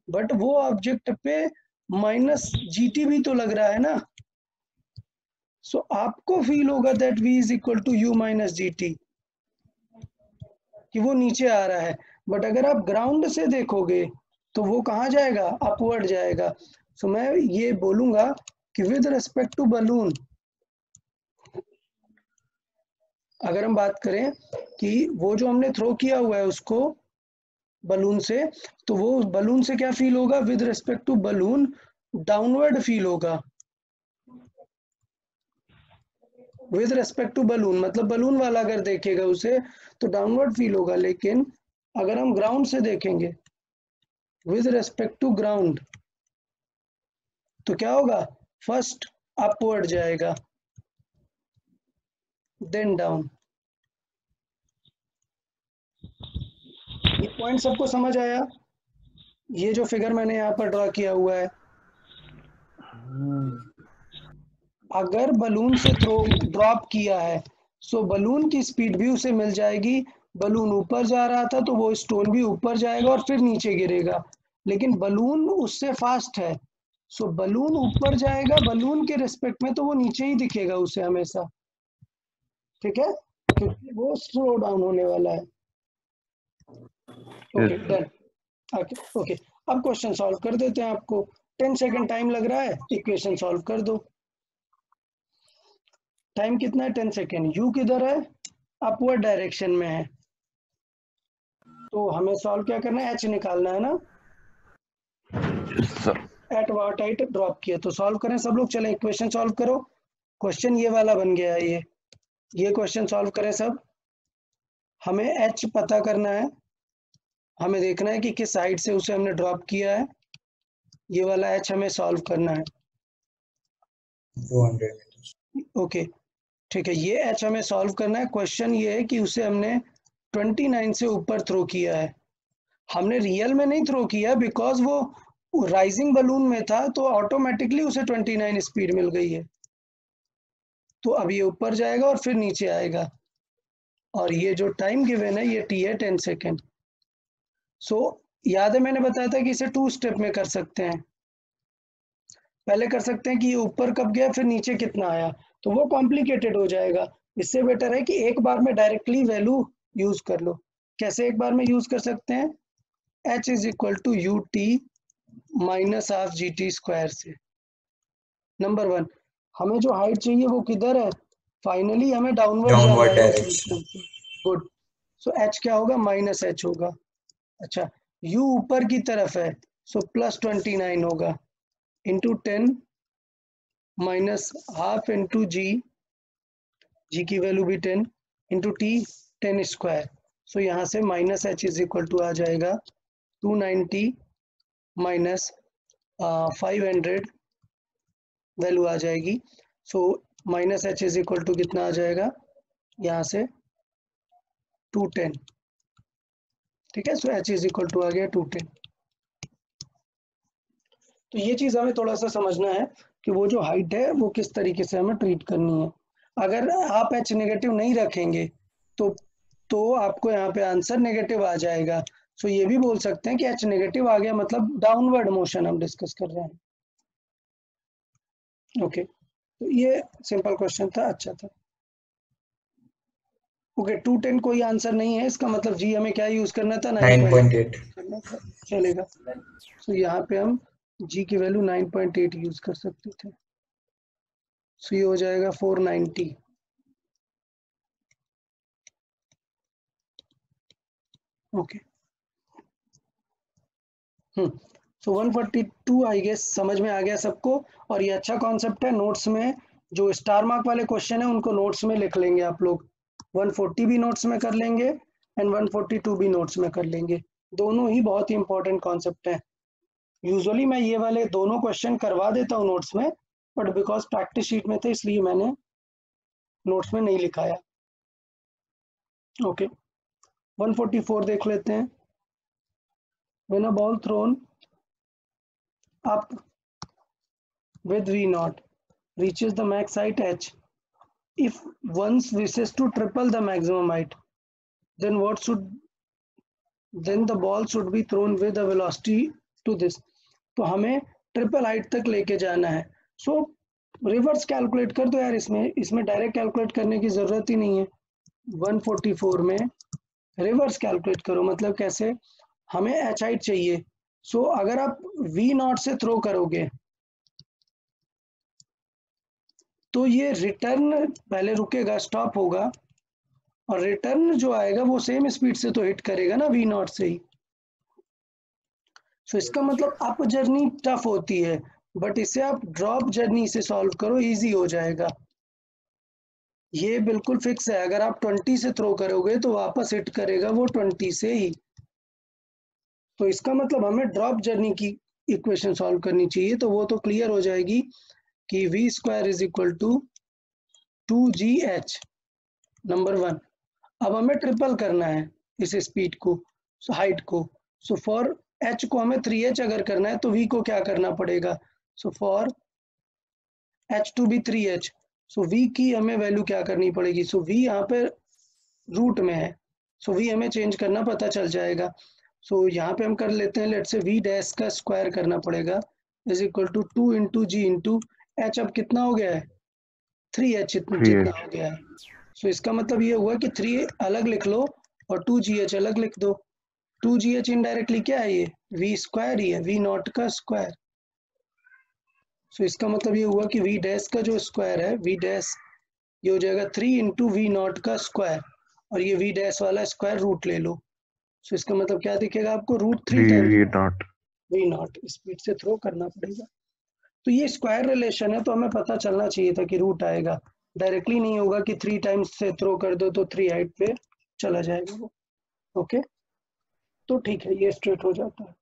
S1: बट वो ऑब्जेक्ट पे माइनस जीटी भी तो लग रहा है ना। सो आपको फील होगा that v is equal to u minus g t, कि वो नीचे आ रहा है। बट अगर आप ग्राउंड से देखोगे तो वो कहाँ जाएगा, अपवर्ड जाएगा। सो मैं ये बोलूंगा कि विद रिस्पेक्ट टू बलून, अगर हम बात करें कि वो जो हमने थ्रो किया हुआ है उसको बलून से, तो वो बलून से क्या फील होगा, with respect to balloon downward feel होगा। विद रिस्पेक्ट टू बलून मतलब बलून वाला अगर देखेगा उसे तो डाउनवर्ड फील होगा, लेकिन अगर हम ग्राउंड से देखेंगे विद रिस्पेक्ट टू ग्राउंड तो क्या होगा, फर्स्ट अपवर्ड जाएगा देन डाउन। ये पॉइंट सबको समझ आया? ये जो फिगर मैंने यहाँ पर ड्रॉ किया हुआ है, अगर बलून से थ्रो ड्रॉप किया है सो बलून की स्पीड भी उसे मिल जाएगी। बलून ऊपर जा रहा था तो वो स्टोन भी ऊपर जाएगा और फिर नीचे गिरेगा, लेकिन बलून उससे फास्ट है, सो बलून ऊपर जाएगा बलून के रिस्पेक्ट में, तो वो नीचे ही दिखेगा उसे हमेशा, ठीक है, क्योंकि वो स्लो डाउन होने वाला है। Okay done. ओके अब क्वेश्चन सॉल्व कर देते हैं। आपको 10 सेकंड टाइम लग रहा है, इक्वेशन सॉल्व कर दो। टाइम कितना है, 10 सेकेंड। यू किधर है, अपवर्ड डायरेक्शन में है, तो हमें सॉल्व क्या करना है, एच निकालना है ना। एट व्हाट हाइट ड्रॉप किया, तो सॉल्व करें सब लोग, चलें इक्वेशन सॉल्व करो। क्वेश्चन ये वाला बन गया है, ये क्वेश्चन सॉल्व करें सब। हमें एच पता करना है, हमें देखना है कि किस साइड से उसे हमने ड्रॉप किया है, ये वाला एच हमें सॉल्व करना है।
S4: 200 मीटर।
S1: ओके ठीक है, ये एच हमें सॉल्व करना है। क्वेश्चन ये है कि उसे हमने 29 से ऊपर थ्रो किया है। हमने रियल में नहीं थ्रो किया बिकॉज वो राइजिंग बलून में था, तो ऑटोमेटिकली उसे 29 स्पीड मिल गई है, तो अब ये ऊपर जाएगा और फिर नीचे आएगा। और ये जो टाइम गिवन है ये टी है 10 सेकेंड। सो याद है मैंने बताया था कि इसे 2 स्टेप में कर सकते हैं। पहले कर सकते हैं कि ये ऊपर कब गया फिर नीचे कितना आया, तो वो कॉम्प्लिकेटेड हो जाएगा। इससे बेटर है कि एक बार में डायरेक्टली वैल्यू यूज कर लो। कैसे एक बार में यूज कर सकते हैं, h is equal to U T minus half G T square से। नंबर 1, हमें जो हाइट चाहिए वो किधर है, फाइनली हमें डाउनवर्ड जाना है
S4: डायरेक्शन।
S1: गुड। सो h क्या होगा, माइनस h होगा। अच्छा u ऊपर की तरफ है, सो प्लस 29 होगा इंटू 10 माइनस हाफ इंटू जी की वैल्यू भी 10 इंटू टी 10 स्क्वायर। सो यहाँ से minus h is equal to आ जाएगा 290 माइनस 500 वैल्यू आ जाएगी। So minus h is equal to कितना आ जाएगा, यहाँ से 210, ठीक है। So H is equal to आ गया 210। तो ये चीज़ हमें थोड़ा सा समझना है कि वो जो हाइट है वो किस तरीके से हमें ट्रीट करनी है। अगर आप एच नेगेटिव नहीं रखेंगे तो आपको यहाँ पे आंसर नेगेटिव आ जाएगा। सो ये भी बोल सकते हैं कि एच नेगेटिव आ गया मतलब डाउनवर्ड मोशन हम डिस्कस कर रहे हैं। ओके तो ये सिंपल क्वेश्चन था, अच्छा था। ओके 210 कोई आंसर नहीं है, इसका मतलब जी हमें क्या यूज करना था,
S4: 9.8
S1: करना था, चलेगा। सो यहाँ पे हम जी की वैल्यू 9.8 यूज कर सकते थे। सो ये हो जाएगा 490। ओके सो 142 आई गेस समझ में आ गया सबको। और ये अच्छा कॉन्सेप्ट है, नोट्स में जो स्टार मार्क वाले क्वेश्चन है उनको नोट्स में लिख लेंगे आप लोग। 140 भी नोट्स में कर लेंगे एंड 142 भी नोट्स में कर लेंगे। दोनों ही बहुत ही इंपॉर्टेंट कॉन्सेप्ट हैं। यूजुअली मैं ये वाले दोनों क्वेश्चन करवा देता हूँ नोट्स में, बट बिकॉज प्रैक्टिस शीट में थे इसलिए मैंने नोट्स में नहीं लिखाया। ओके 144 देख लेते हैं। When a ball thrown up with V naught reaches the max height h, if one wishes to triple the maximum height, then the ball should be thrown with a velocity to this. तो हमें ट्रिपल हाइट तक लेके जाना है। सो रिवर्स कैलकुलेट कर दो यार, इसमें डायरेक्ट कैलकुलेट करने की जरूरत ही नहीं है। 144 में रिवर्स कैलकुलेट करो, मतलब कैसे, हमें एच हाइट चाहिए। सो अगर आप वी नॉट से थ्रो करोगे तो ये रिटर्न पहले रुकेगा, स्टॉप होगा, और रिटर्न जो आएगा वो सेम स्पीड से तो हिट करेगा ना वी नॉट से ही। सो इसका मतलब अप जर्नी टफ होती है, बट इसे आप ड्रॉप जर्नी से सॉल्व करो, इजी हो जाएगा। ये बिल्कुल फिक्स है, अगर आप 20 से थ्रो करोगे तो वापस हिट करेगा वो 20 से ही। तो इसका मतलब हमें ड्रॉप जर्नी की इक्वेशन सॉल्व करनी चाहिए, तो वो तो क्लियर हो जाएगी कि v square is equal to 2gh, number 1। अब हमें ट्रिपल करना है इस स्पीड को, हाइट को। सो फॉर h को हमें 3h अगर करना है तो v को क्या करना पड़ेगा, so for h to be 3h, so v की हमें वैल्यू क्या करनी पड़ेगी, सो v यहाँ पे रूट में है, सो v हमें चेंज करना पता चल जाएगा। सो यहाँ पे हम कर लेते हैं, लेट से v डैश का स्क्वायर करना पड़ेगा is equal to 2 into g into h। अब कितना हो गया है, 3h जितना हो गया है। सो इसका मतलब ये हुआ कि 3 अलग लिख लो और 2gh अलग लिख दो। 2gh इनडायरेक्टली क्या है, ये v स्क्वायर ही है, v नॉट का स्क्वायर। सो इसका मतलब ये हुआ कि v डैश का जो स्क्वायर है, v डैश ये हो जाएगा 3 इंटू वी नॉट का स्क्वायर, और ये v डैश वाला स्क्वायर रूट ले लो। सो इसका मतलब क्या दिखेगा आपको, √3 टाइम्स वी नॉट स्पीड से थ्रो करना पड़ेगा। तो ये स्क्वायर रिलेशन है, तो हमें पता चलना चाहिए था कि रूट आएगा, डायरेक्टली नहीं होगा कि 3 टाइम्स से थ्रो कर दो तो 3 हाइट पे चला जाएगा वो। ओके तो ठीक है, ये स्ट्रेट हो जाता है।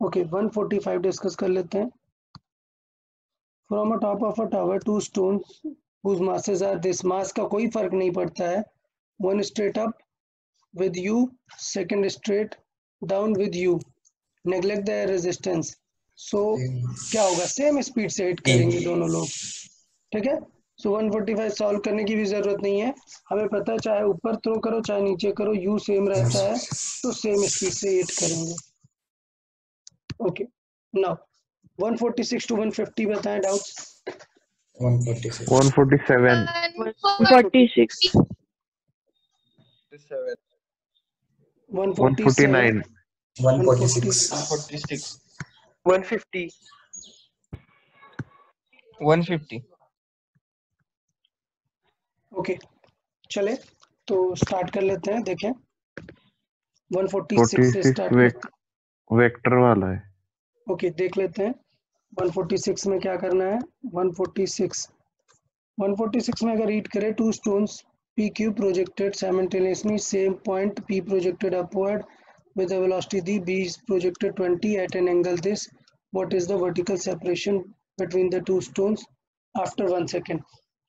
S1: ओके 145 डिस्कस कर लेते हैं। From a top of a tower 2 stones whose masses are this, मास का कोई फर्क नहीं पड़ता है, one straight up with you, second straight down with you, neglect the resistance। सो क्या होगा, सेम स्पीड से हिट करेंगे दोनों लोग, ठीक है। सो 145 सॉल्व करने की भी जरूरत नहीं है, हमें पता है चाहे ऊपर थ्रो करो चाहे नीचे करो, यू सेम रहता है, तो सेम स्पीड से हिट करेंगे। ओके नाउ 146 टू 150 बताएं डाउट्स।
S3: 147
S8: 146
S1: 149
S4: 146
S9: 150 150
S1: ओके चले तो स्टार्ट कर लेते हैं। देखें 146 से स्टार्ट
S3: वेक्टर वाला है।
S1: ओके देख लेते हैं 146 में क्या करना है। 146 में अगर रीड करें, 2 stones PQ projected simultaneously, same point P projected upward with a velocity d, B is projected 20 at an angle this, what is the vertical separation between the 2 stones after 1 second।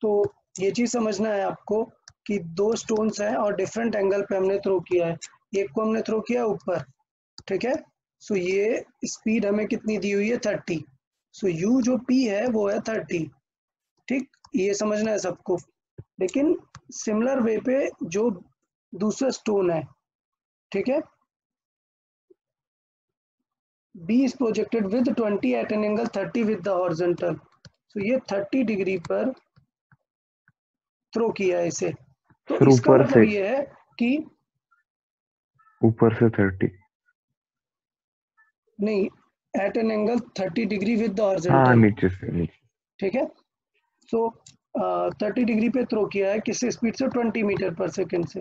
S1: तो ये चीज समझना है आपको कि 2 stones हैं और डिफरेंट एंगल पे हमने थ्रो किया है। एक को हमने थ्रो किया ऊपर, ठीक है। सो ये स्पीड हमें कितनी दी हुई है 30। सो U जो P है वो है 30, ठीक, ये समझना है सबको। लेकिन सिमिलर वे पे जो दूसरा स्टोन है, ठीक है, B is projected with 20 at an angle 30 with the horizontal। सो ये 30 डिग्री पर थ्रो किया है इसे, तो इसका मतलब ये है कि
S3: ऊपर से 30
S1: नहीं, at an angle 30 degree with the
S3: हाँ
S1: हॉरिजॉन्टल,
S3: नीचे से नीचे,
S1: ठीक है। सो 30 डिग्री पे थ्रो किया है, किस स्पीड से, 20 मीटर पर सेकेंड से।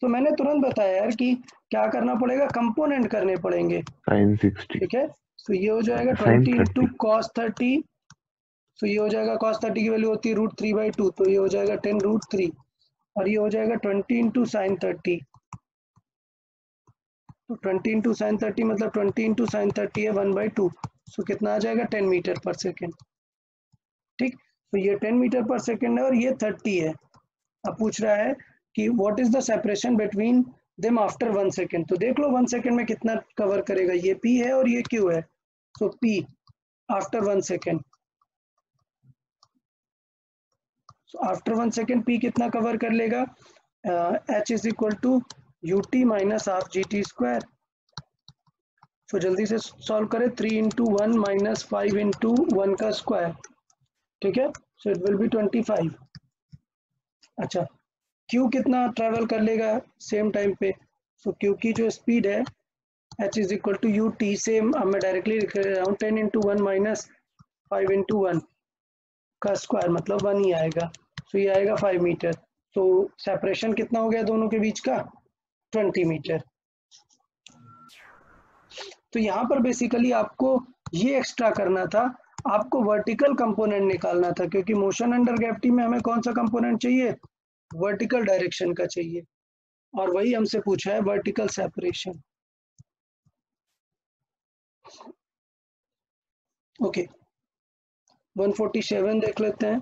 S1: तो मैंने तुरंत बताया यार कि क्या करना पड़ेगा, कंपोनेंट करने पड़ेंगे।
S3: sin 60
S1: ठीक है, तो ये हो जाएगा
S3: sin
S1: 20 इंटू
S3: 30
S1: कॉस 30, तो ये हो जाएगा cos 30 की वैल्यू होती है √3/2, तो ये हो जाएगा 10√3, और ये हो जाएगा 20 इंटू साइन 30, तो 20 इंटू साइन 30 मतलब 20 इंटू साइन 30 है 1/2, सो कितना आ जाएगा 10 मीटर पर सेकेंड। ठीक, तो ये 10 मीटर पर सेकेंड है और ये 30 है। अब पूछ रहा है कि what is the separation between them after 1 second, तो देख लो 1 सेकेंड में कितना कवर करेगा, ये P है और ये Q है, so P after 1 second, after 1 second P कितना कवर कर लेगा, H is equal to UT minus half GT square. तो जल्दी से सॉल्व करें, 3 इंटू 1 माइनस 5 इंटू 1 का स्क्वायर, ठीक है, सो इट विल बी 25। अच्छा, Q कितना ट्रेवल कर लेगा सेम टाइम पे, सो Q की जो स्पीड है H is equal to UT, same अब मैं डायरेक्टली लिख रहा हूँ 10 इंटू 1 माइनस 5 इंटू 1 का स्क्वायर मतलब 1 ही आएगा, तो ये आएगा 5 मीटर। तो सेपरेशन कितना हो गया दोनों के बीच का, 20 मीटर। तो यहाँ पर बेसिकली आपको ये एक्स्ट्रा करना था, आपको वर्टिकल कंपोनेंट निकालना था, क्योंकि मोशन अंडर ग्रेविटी में हमें कौन सा कंपोनेंट चाहिए, वर्टिकल डायरेक्शन का चाहिए, और वही हमसे पूछा है वर्टिकल सेपरेशन। ओके, 147 देख लेते हैं।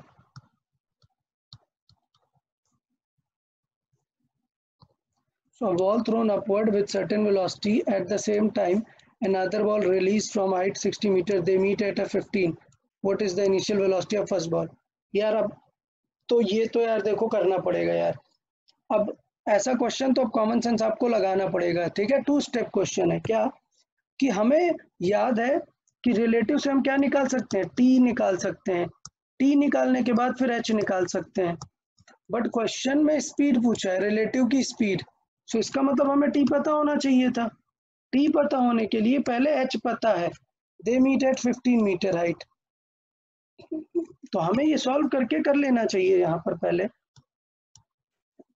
S1: So a ball thrown upward with certain velocity at the same time, another ball released from height 60 meters, they meet at a 15. What is the initial velocity of first ball? यार अब तो ये तो यार देखो करना पड़ेगा यार, अब ऐसा क्वेश्चन तो अब कॉमन सेंस आपको लगाना पड़ेगा। ठीक है, 2 स्टेप क्वेश्चन है, क्या कि हमें याद है कि रिलेटिव से हम क्या निकाल सकते हैं, टी निकाल सकते हैं, टी निकालने के बाद फिर एच निकाल सकते हैं, बट क्वेश्चन में स्पीड पूछा है, रिलेटिव की स्पीड, तो इसका मतलब हमें टी पता होना चाहिए था। टी पता होने के लिए पहले एच पता है, they meet at 15 metre height, तो हमें ये सॉल्व करके कर लेना चाहिए यहाँ पर पहले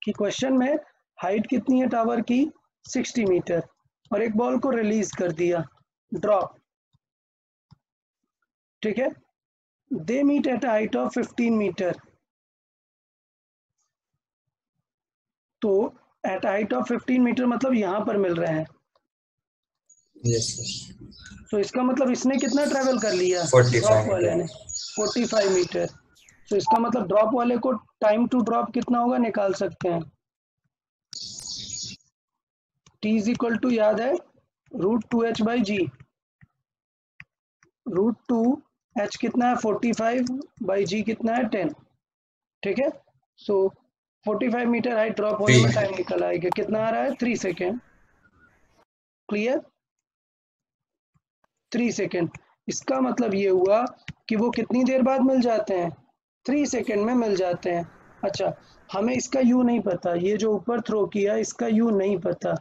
S1: कि क्वेश्चन में हाइट कितनी है टावर की 60 मीटर, और एक बॉल को रिलीज कर दिया, ड्रॉप, ठीक है, they meet at height of 15 metre, तो एट हाइट ऑफ 15 मीटर मतलब यहाँ पर मिल रहे हैं।
S4: Yes, sir.
S1: तो इसका मतलब इसने कितना ट्रेवल कर लिया,
S4: 45
S1: ड्रॉप वाले
S4: मीटर।
S1: ने 45 मीटर, तो इसका मतलब ड्रॉप वाले को टाइम टू ड्रॉप कितना होगा निकाल सकते हैं, T इज इक्वल टू याद है √2h/g, √2h कितना है 45/g कितना है 10, ठीक है, सो 45 मीटर हाइट ड्रॉप होने में टाइम निकल आएगा, कितना आ रहा है 3 सेकेंड, क्लियर, 3 सेकेंड। इसका मतलब ये हुआ कि वो कितनी देर बाद मिल जाते हैं, 3 सेकेंड में मिल जाते हैं। अच्छा, हमें इसका यू नहीं पता, ये जो ऊपर थ्रो किया इसका यू नहीं पता,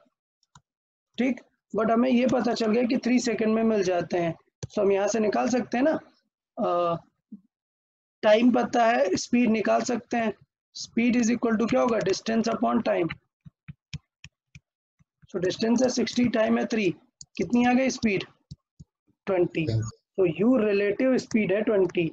S1: ठीक, बट हमें ये पता चल गया कि 3 सेकेंड में मिल जाते हैं, तो हम यहाँ से निकाल सकते हैं ना, टाइम पता है, स्पीड निकाल सकते हैं, स्पीड इज इक्वल टू क्या होगा, डिस्टेंस अपॉन टाइम, तो डिस्टेंस है 60, टाइम है 3, कितनी आ गई स्पीड 20, तो यू रिलेटिव स्पीड है 20।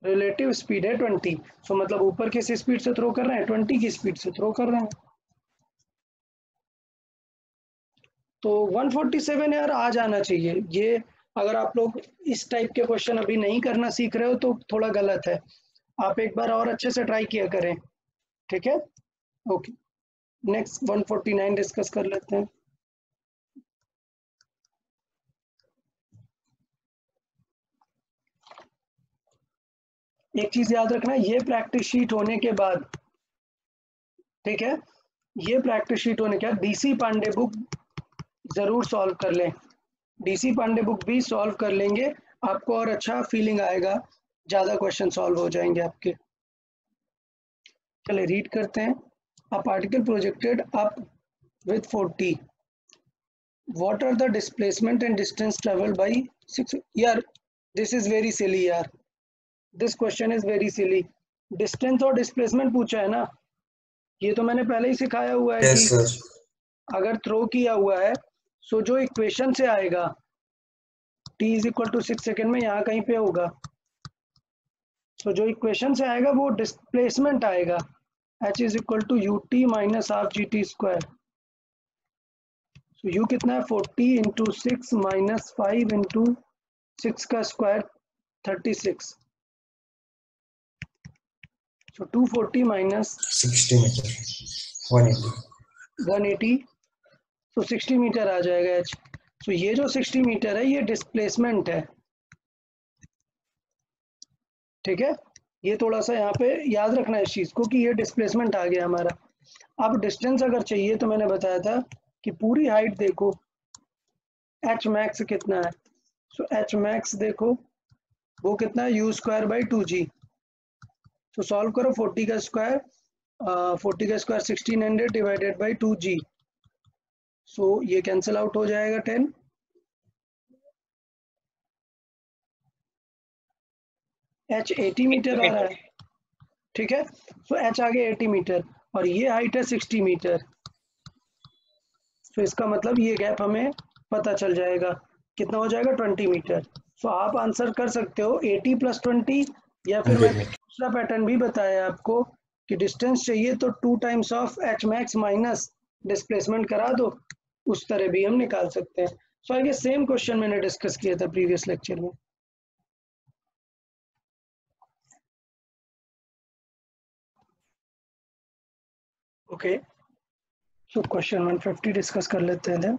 S1: रिलेटिव स्पीड है 20, सो मतलब ऊपर किस स्पीड से थ्रो कर रहे हैं, 20 की स्पीड से थ्रो कर रहे हैं। तो 147 यार आ जाना चाहिए ये, अगर आप लोग इस टाइप के क्वेश्चन अभी नहीं करना सीख रहे हो तो थोड़ा गलत है, आप एक बार और अच्छे से ट्राई किया करें, ठीक है। ओके, नेक्स्ट 149 डिस्कस कर लेते हैं। एक चीज याद रखना, ये प्रैक्टिस शीट होने के बाद, ठीक है, ये प्रैक्टिस शीट होने के बाद डीसी पांडे बुक जरूर सॉल्व कर लें, डीसी पांडे बुक भी सॉल्व कर लेंगे, आपको और अच्छा फीलिंग आएगा, ज्यादा क्वेश्चन सॉल्व हो जाएंगे आपके। चलिए रीड करते हैं। A particle projected up with 40, what are the displacement and distance travelled by 6, यार दिस इज वेरी सिली यार, this question is very silly. Distance और डिस्प्लेसमेंट पूछा है ना, ये तो मैंने पहले ही सिखाया हुआ है
S4: Yes,
S1: कि
S4: sir.
S1: अगर थ्रो किया हुआ है सो जो इक्वेशन से आएगा t is equal to 6 second में यहाँ कहीं पे होगा, तो जो इक्वेशन से आएगा वो डिस्प्लेसमेंट आएगा, h is equal to U T minus half G T square. तो u कितना है 40 इंटू 6 माइनस 5 इंटू 6 का स्क्वायर 36, so 240 माइनस
S4: 60 meter. 180.
S1: 180, तो 60 मीटर आ जाएगा h। तो ये जो 60 मीटर है ये डिस्प्लेसमेंट है, ठीक है। ये थोड़ा सा यहाँ पे याद रखना है इस चीज को कि ये डिस्प्लेसमेंट आ गया हमारा। अब डिस्टेंस अगर चाहिए तो मैंने बताया था कि पूरी हाइट देखो h मैक्स कितना है, सो h मैक्स देखो वो कितना है u स्क्वायर बाई 2g। तो सॉल्व करो 40 का स्क्वायर 1600 डिवाइडेड बाई 2g, सो ये कैंसिल आउट हो जाएगा 10। h 80 मीटर आ रहा है, ठीक है। सो h आ गया 80 मीटर और ये हाइट है 60 मीटर, तो इसका मतलब ये गैप हमें पता चल जाएगा कितना हो जाएगा 20 मीटर। सो आप आंसर कर सकते हो 80 प्लस 20, या फिर
S4: 100
S1: मैंने
S4: meter.
S1: दूसरा पैटर्न भी बताया आपको कि डिस्टेंस चाहिए तो 2 times of h max minus displacement करा दो, उस तरह भी हम निकाल सकते हैं। सो आगे सेम क्वेश्चन मैंने डिस्कस किया था प्रीवियस लेक्चर में। ओके, सो क्वेश्चन 150 डिस्कस कर लेते हैं then।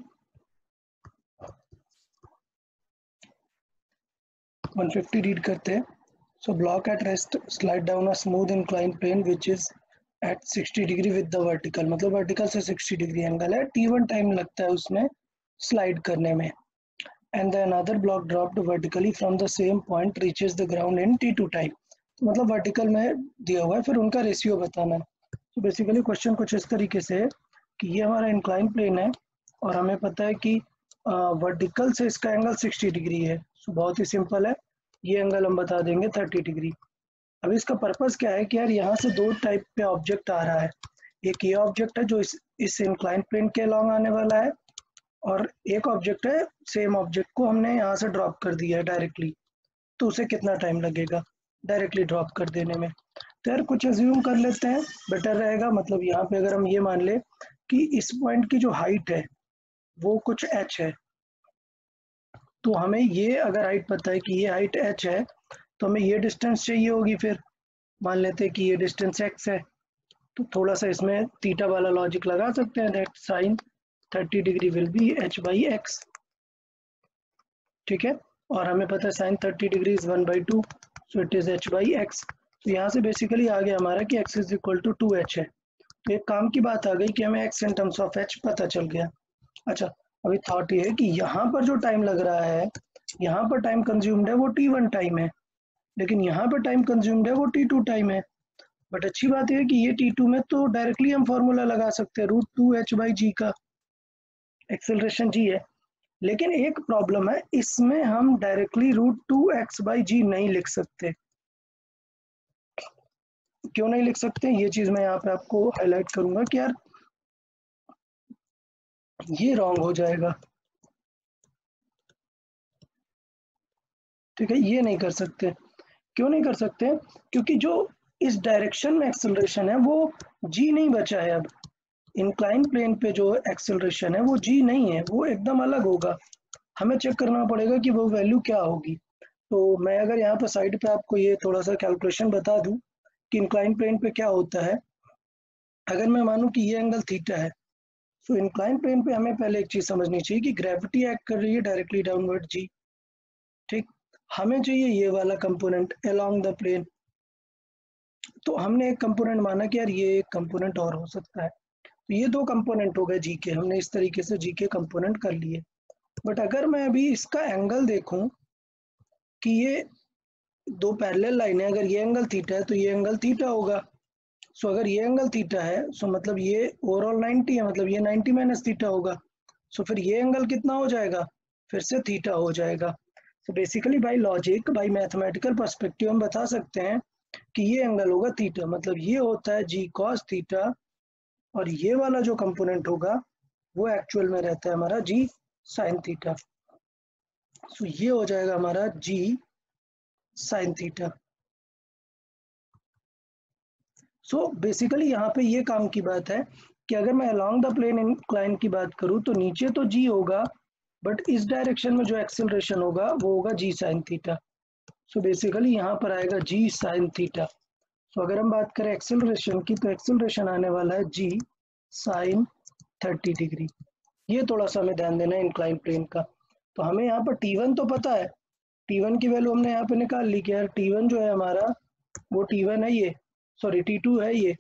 S1: 150 रीड करते हैं। So block at rest, slide down a smooth inclined plane which is at 60 degree with the vertical, मतलब vertical से 60 डिग्री एंगल है, t1 टाइम लगता है उसमें स्लाइड करने में, and the another block dropped vertically from the same point reaches the ground in t2 time. तो मतलब वर्टिकल में दिया हुआ है, फिर उनका रेशियो बताना है। तो बेसिकली क्वेश्चन कुछ इस तरीके से है कि ये हमारा इंक्लाइन प्लेन है और हमें पता है कि वर्टिकल से इसका एंगल 60 डिग्री है। सो बहुत ही सिंपल है, ये एंगल हम बता देंगे 30 डिग्री। अब इसका पर्पस क्या है कि यार यहाँ से दो टाइप पे ऑब्जेक्ट आ रहा है, एक ये ऑब्जेक्ट है जो इस इंक्लाइन प्लेन के अलॉन्ग आने वाला है, और एक ऑब्जेक्ट है सेम ऑब्जेक्ट को हमने यहाँ से ड्रॉप कर दिया है डायरेक्टली, तो उसे कितना टाइम लगेगा डायरेक्टली ड्रॉप कर देने में। तो यार कुछ अज्यूम कर लेते हैं, बेटर रहेगा। मतलब यहाँ पे अगर हम ये मान ले कि इस पॉइंट की जो हाइट है वो कुछ h है, तो हमें ये अगर हाइट पता है कि ये हाइट h है तो हमें ये डिस्टेंस चाहिए होगी। फिर मान लेते हैं कि ये डिस्टेंस x है, तो थोड़ा सा इसमें थीटा वाला लॉजिक लगा सकते हैं, that sine 30 degree will be h by x, ठीक है। और हमें पता है sine 30 degree is 1/2, so it is h by x। तो यहाँ से बेसिकली आ गया हमारा कि x is equal to 2h है। तो एक काम की बात आ गई कि हमें x in terms of h पता चल गया। अच्छा, अभी थॉट ये है कि यहाँ पर जो टाइम लग रहा है, यहाँ पर टाइम कंज्यूम्ड है वो t1 टाइम है, लेकिन यहाँ पर टाइम कंज्यूम्ड है वो t2 टाइम है। बट अच्छी बात यह है कि ये t2 में तो डायरेक्टली हम फॉर्मूला लगा सकते हैं, √2h/g का एक्सेलरेशन g है। लेकिन एक प्रॉब्लम है, इसमें हम डायरेक्टली √2x/g नहीं लिख सकते। क्यों नहीं लिख सकते, ये चीज मैं यहाँ पे आपको हाईलाइट करूंगा कि यार ये रॉन्ग हो जाएगा, ठीक है। ये नहीं कर सकते। क्यों नहीं कर सकते, क्योंकि जो इस डायरेक्शन में एक्सेलरेशन है वो g नहीं बचा है। अब इंक्लाइन प्लेन पे जो एक्सेलरेशन है वो g नहीं है, वो एकदम अलग होगा। हमें चेक करना पड़ेगा कि वो वैल्यू क्या होगी। तो मैं अगर यहाँ पर साइड पे आपको ये थोड़ा सा कैलकुलेशन बता दूं कि इंक्लाइन प्लेन पे क्या होता है। अगर मैं मानूं कि ये एंगल थीटा है, तो इंक्लाइन प्लेन पे हमें पहले एक चीज समझनी चाहिए कि ग्रेविटी एक्ट कर रही है डायरेक्टली डाउनवर्ड g, ठीक। हमें चाहिए ये वाला कंपोनेंट अलोंग द प्लेन। तो हमने एक कंपोनेंट माना कि यार ये एक कंपोनेंट और हो सकता है, तो ये दो कंपोनेंट हो गए जी के, हमने इस तरीके से जी के कंपोनेंट कर लिए। बट अगर मैं अभी इसका एंगल देखूं कि ये दो पैरेलल लाइन है, अगर ये एंगल थीटा है तो ये एंगल थीटा होगा। सो अगर ये एंगल थीटा है सो मतलब ये ओवरऑल 90 है, मतलब ये 90 माइनस थीटा होगा। सो फिर ये एंगल कितना हो जाएगा, फिर से थीटा हो जाएगा। तो basically by logic, bye mathematical perspective हम बता सकते हैं कि ये एंगल होगा थीटा, मतलब ये होता है जी कॉस थीटा, और ये वाला जो कंपोनेंट होगा वो एक्चुअल में रहता है हमारा जी साइन थीटा। सो ये हो जाएगा हमारा जी साइन थीटा। सो बेसिकली यहाँ पे ये काम की बात है कि अगर मैं अलोंग द प्लेन इंक्लाइन की बात करूँ तो नीचे तो जी होगा, बट इस डायरेक्शन में जो एक्सेलरेशन होगा वो होगा जी साइन थीटा। सो बेसिकली यहाँ पर आएगा जी साइन थीटा। सो अगर हम बात करें एक्सेलरेशन की, तो एक्सेलरेशन आने वाला है जी साइन 30 डिग्री। ये थोड़ा सा हमें ध्यान देना है इंक्लाइन प्लेन का। तो हमें यहाँ पर T1 तो पता है, T1 की वैल्यू हमने यहाँ पे निकाल ली कि यार T1 जो है हमारा वो T1 है, ये सॉरी T2 है, ये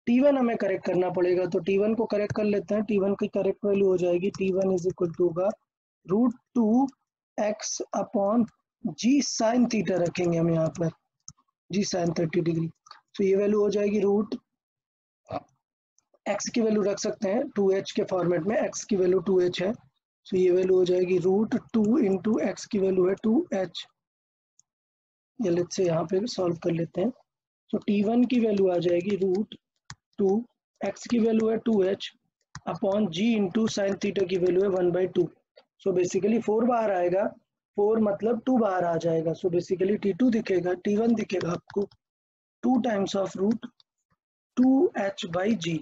S1: T1 हमें करेक्ट करना पड़ेगा। तो T1 को करेक्ट कर लेते हैं। T1 की करेक्ट वैल्यू हो जाएगी T1 इज इक्वल टू होगा √2x अपॉन जी साइन थीटा रखेंगे हम यहाँ पर, जी साइन 30 डिग्री। तो ये वैल्यू हो जाएगी रूट x की वैल्यू रख सकते हैं 2h के फॉर्मेट में, x की वैल्यू 2h है। तो ये वैल्यू हो जाएगी √2 इंटू एक्स की वैल्यू है 2h। ये लेट्स से यहाँ पे सॉल्व कर लेते हैं। तो T1 की वैल्यू आ जाएगी √2, x की वैल्यू है 2h upon g into sine theta की वैल्यू है 1/2। सो बेसिकली 4 बाहर आएगा, 4 मतलब 2 बाहर आ जाएगा। सो बेसिकली T2 दिखेगा, T1 दिखेगा आपको 2 times of √2h/g।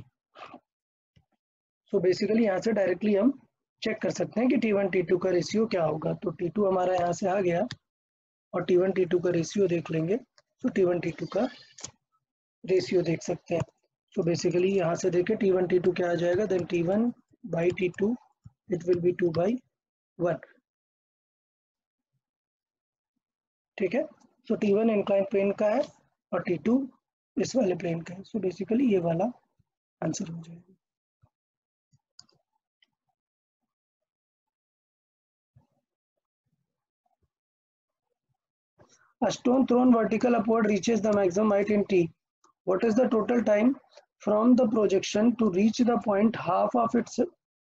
S1: So basically यहाँ से डायरेक्टली हम चेक कर सकते हैं कि T1 T2 का रेशियो क्या होगा। तो T2 हमारा यहाँ से आ गया, और T1 T2 का रेशियो देख लेंगे। तो T1 T2 का रेशियो देख सकते हैं। सो बेसिकली यहाँ से देखें T1 T2 क्या आ जाएगा, then T1/T2 it will B 2/1। ठीक है। सो T1 इंक्लाइन प्लेन का है और T2 इस वाले प्लेन का है। सो बेसिकली ये वाला आंसर हो जाएगा। A stone thrown vertical upward reaches the maximum height in T. What is the total time from the projection to reach the point half of its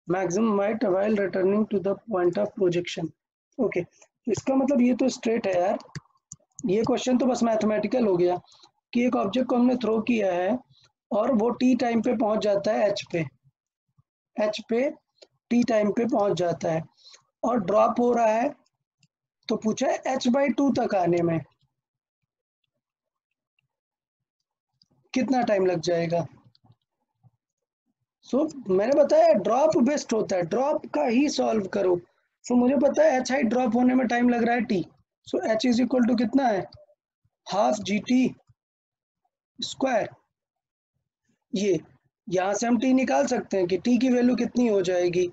S1: maximum height while returning to the point of projection? Okay, तो इसका मतलब ये तो स्ट्रेट है यार। ये क्वेश्चन तो बस मैथमेटिकल हो गया कि एक ऑब्जेक्ट को हमने थ्रो किया है और वो टी टाइम पे पहुंच जाता है एच पे टी टाइम पे पहुंच जाता है और ड्रॉप हो रहा है। तो पूछा है h/2 तक आने में कितना टाइम लग जाएगा। सो मैंने बताया ड्रॉप बेस्ट होता है, ड्रॉप का ही सॉल्व करो। सो मुझे पता है h हाइट ड्रॉप होने में टाइम लग रहा है t। So h is equal to कितना है, हाफ GT²। ये यहाँ से हम t निकाल सकते हैं कि t की वैल्यू कितनी हो जाएगी,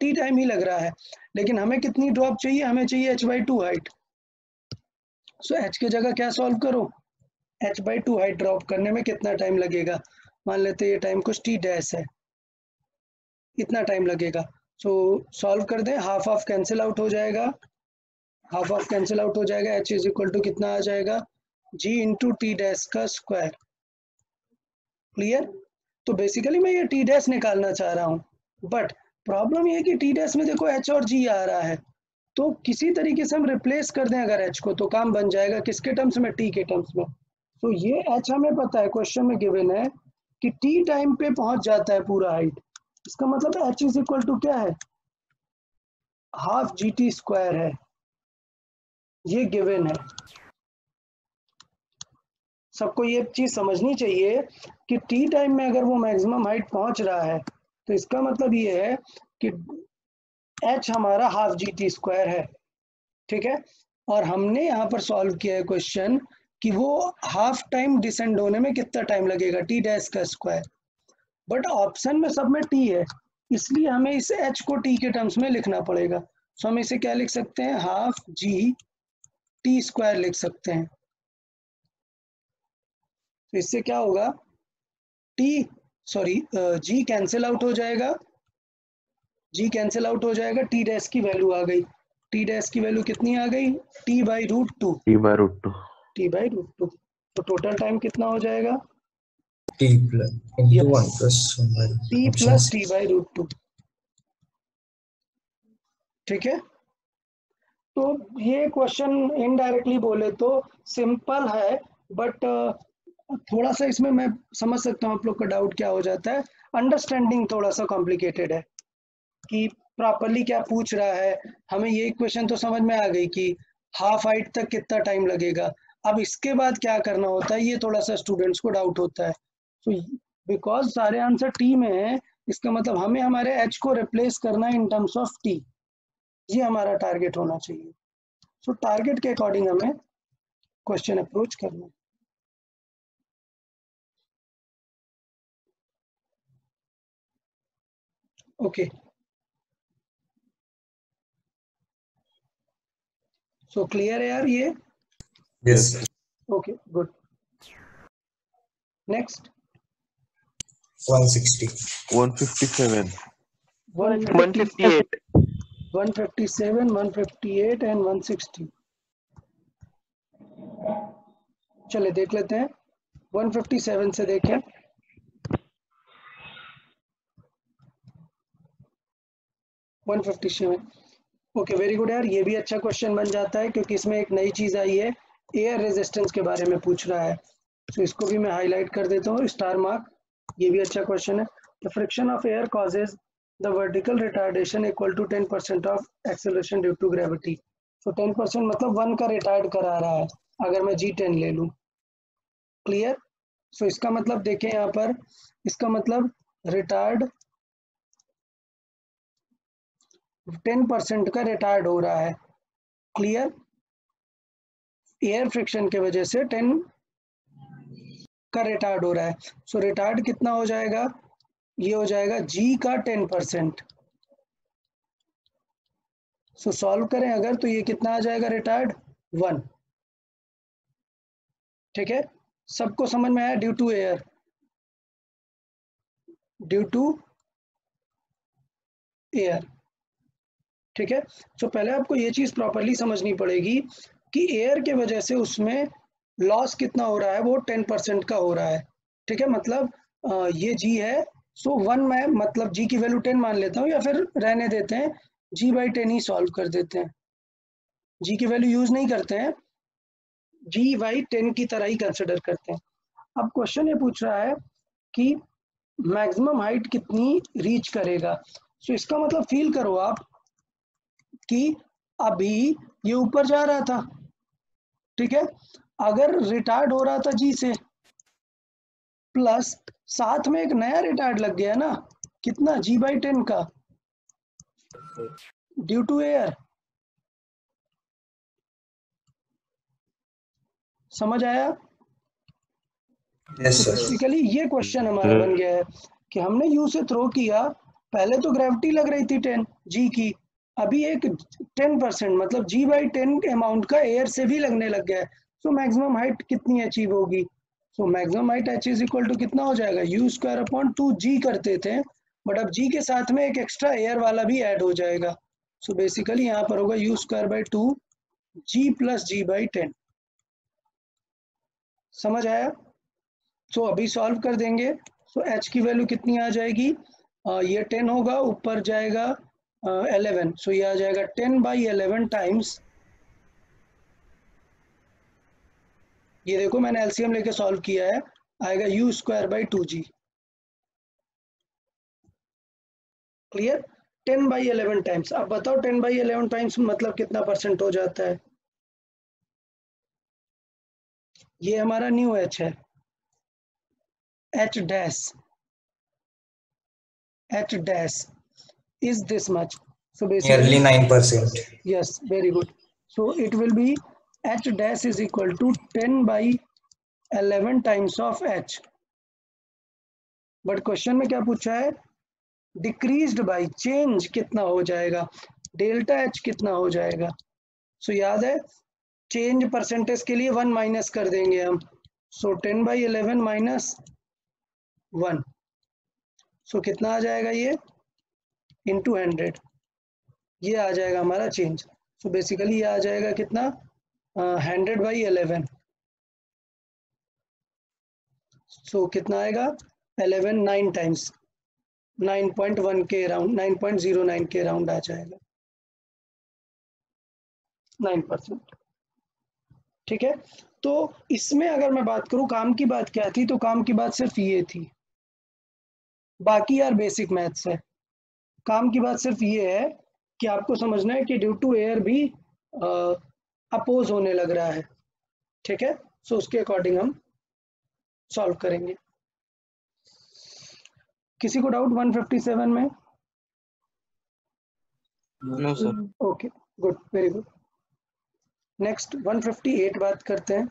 S1: t टाइम ही लग रहा है, लेकिन हमें कितनी ड्रॉप चाहिए, हमें चाहिए h/2 हाइट। सो h की जगह क्या सॉल्व करो, h/2 हाइट ड्रॉप करने में कितना टाइम लगेगा। मान लेते हैं ये टाइम कुछ t डैश है, इतना टाइम लगेगा। सो सॉल्व कर दें, हाफ ऑफ कैंसिल आउट हो जाएगा, हाफ ऑफ कैंसिल आउट हो जाएगा। h इज इक्वल टू कितना आ जाएगा, g इंटू टी डैश का स्क्वायर। क्लियर। तो बेसिकली मैं ये टी डैश निकालना चाह रहा हूँ, बट प्रॉब्लम ये है कि टी डैश में देखो h और g आ रहा है, तो किसी तरीके से हम रिप्लेस कर दें अगर h को, तो काम बन जाएगा किसके टर्म्स में, t के टर्म्स में। तो ये h हमें पता है, क्वेश्चन में गिवन है कि t टाइम पे पहुंच जाता है पूरा हाइट। इसका मतलब h इज इक्वल टू क्या है, हाफ GT² है, ये गिवन है। सबको ये चीज समझनी चाहिए कि टी टाइम में अगर वो मैक्सिमम हाइट पहुंच रहा है तो इसका मतलब ये है कि h हमारा हाफ GT² है। ठीक है। और हमने यहाँ पर सॉल्व किया है क्वेश्चन कि वो हाफ टाइम डिसेंड होने में कितना टाइम लगेगा, t डैश का स्क्वायर। बट ऑप्शन में सब में t है, इसलिए हमें इस h को t के टर्म्स में लिखना पड़ेगा। सो हम इसे क्या लिख सकते हैं, हाफ GT² लिख सकते हैं। तो इससे क्या होगा, g कैंसिल आउट हो जाएगा, g कैंसिल आउट हो जाएगा, t डैश की वैल्यू आ गई, t डैश की वैल्यू कितनी आ गई, t/√2। तो टोटल टाइम कितना हो जाएगा,
S4: t into 1 plus 1
S1: t plus t/√2। ठीक है। तो ये क्वेश्चन इनडायरेक्टली बोले तो सिंपल है, बट थोड़ा सा इसमें मैं समझ सकता हूँ आप लोग का डाउट क्या हो जाता है। अंडरस्टैंडिंग थोड़ा सा कॉम्प्लिकेटेड है कि प्रॉपरली क्या पूछ रहा है। हमें ये क्वेश्चन तो समझ में आ गई कि हाफ हाइट तक कितना टाइम लगेगा, अब इसके बाद क्या करना होता है ये थोड़ा सा स्टूडेंट्स को डाउट होता है। तो बिकॉज सारे आंसर टी में है, इसका मतलब हमें हमारे एच को रिप्लेस करना है इन टर्म्स ऑफ टी, ये हमारा टारगेट होना चाहिए। सो टारगेट के अकॉर्डिंग हमें क्वेश्चन अप्रोच करना है। ओके, सो क्लियर है यार ये?
S4: Yes.
S1: Okay good. Next
S4: 160.
S3: 157.
S9: 158.
S1: 157, 158 and 160। चले देख लेते हैं 157 से देखें। ओके वेरी गुड यार, ये भी अच्छा क्वेश्चन बन जाता है क्योंकि इसमें एक नई चीज आई है, एयर रेजिस्टेंस के बारे में पूछ रहा है। तो इसको भी मैं हाईलाइट कर देता हूँ, स्टार मार्क, ये भी अच्छा क्वेश्चन है। The friction of air causes the vertical retardation equal to 10% of acceleration due to gravity. तो 10% मतलब 1 का रिटार्ड करा रहा है अगर मैं G10 ले लूँ। क्लियर? सो इसका मतलब देखें यहाँ पर, इसका मतलब रिटार्ड 10% का रिटार्ड हो रहा है। क्लियर? एयर फ्रिक्शन के वजह से 10 का रिटार्ड हो रहा है। सो रिटार्ड कितना हो जाएगा, ये हो जाएगा G का 10%। सो सॉल्व करें अगर तो ये कितना आ जाएगा रिटार्ड 1। ठीक है, सबको समझ में आया? Due to air, due to air. ठीक है, सो पहले आपको ये चीज प्रॉपरली समझनी पड़ेगी कि एयर के वजह से उसमें लॉस कितना हो रहा है, वो 10% का हो रहा है। ठीक है, मतलब ये G है, सो 1 मैं मतलब G की वैल्यू 10 मान लेता हूँ, या फिर रहने देते हैं G/10 ही सॉल्व कर देते हैं, G की वैल्यू यूज नहीं करते हैं, G/10 की तरह ही कंसिडर करते हैं। अब क्वेश्चन ये पूछ रहा है कि मैक्सिमम हाइट कितनी रीच करेगा। सो इसका मतलब फील करो आप कि अभी ये ऊपर जा रहा था, ठीक है, अगर रिटार्ड हो रहा था G से, प्लस साथ में एक नया रिटार्ड लग गया ना, कितना G/10 का, ड्यू टू एयर। समझ आया?
S4: Yes,
S1: तो
S4: sir.
S1: बेसिकली ये क्वेश्चन हमारा बन गया है कि हमने U से थ्रो किया, पहले तो ग्रेविटी लग रही थी 10 G की, अभी एक 10% मतलब G/10 अमाउंट का एयर से भी लगने लग गया है। सो मैक्सिमम हाइट कितनी अचीव होगी? So maximum height H is equal to कितना हो जाएगा, U²/2G करते थे, बट अब G के साथ में एक एक्स्ट्रा एयर वाला भी ऐड हो जाएगा। सो बेसिकली यहाँ पर होगा U²/2G प्लस G/10। समझ आया? सो अभी सॉल्व कर देंगे। सो H की वैल्यू कितनी आ जाएगी, ये 10 होगा, ऊपर जाएगा 11, सो ये आ जाएगा 10/11 टाइम्स, ये देखो मैंने एलसीएम लेके सॉल्व किया है, आएगा U²/2G। क्लियर? 10/11 टाइम्स। अब बताओ 10/11 टाइम्स मतलब कितना परसेंट हो जाता है? ये हमारा न्यू H है, H dash is this much. So basically
S4: Nearly 9%.
S1: yes, very good. So it will be H dash is equal to 10/11 times of H. But question में क्या पूछा है, डिक्रीज्ड बाय चेंज कितना हो जाएगा, डेल्टा H कितना हो जाएगा। सो याद है चेंज परसेंटेज के लिए 1 माइनस कर देंगे हम, सो 10/11 माइनस 1, सो कितना आ जाएगा ये इंटू 100, ये आ जाएगा हमारा चेंज। सो बेसिकली ये आ जाएगा कितना 100/11, सो कितना आएगा 11 9 टाइम्स 9.1 के अराउंड, 9.09 के अराउंड आ जाएगा। 9%। ठीक है, तो इसमें अगर मैं बात करूं काम की बात क्या थी, तो काम की बात सिर्फ ये थी, बाकी यार बेसिक मैथ्स है। काम की बात सिर्फ ये है कि आपको समझना है कि ड्यू टू एयर भी अपोज होने लग रहा है। ठीक है, सो उसके अकॉर्डिंग हम सॉल्व करेंगे। किसी को डाउट 157 में?
S9: No sir.
S1: Okay, good, very good. Next 158 बात करते हैं।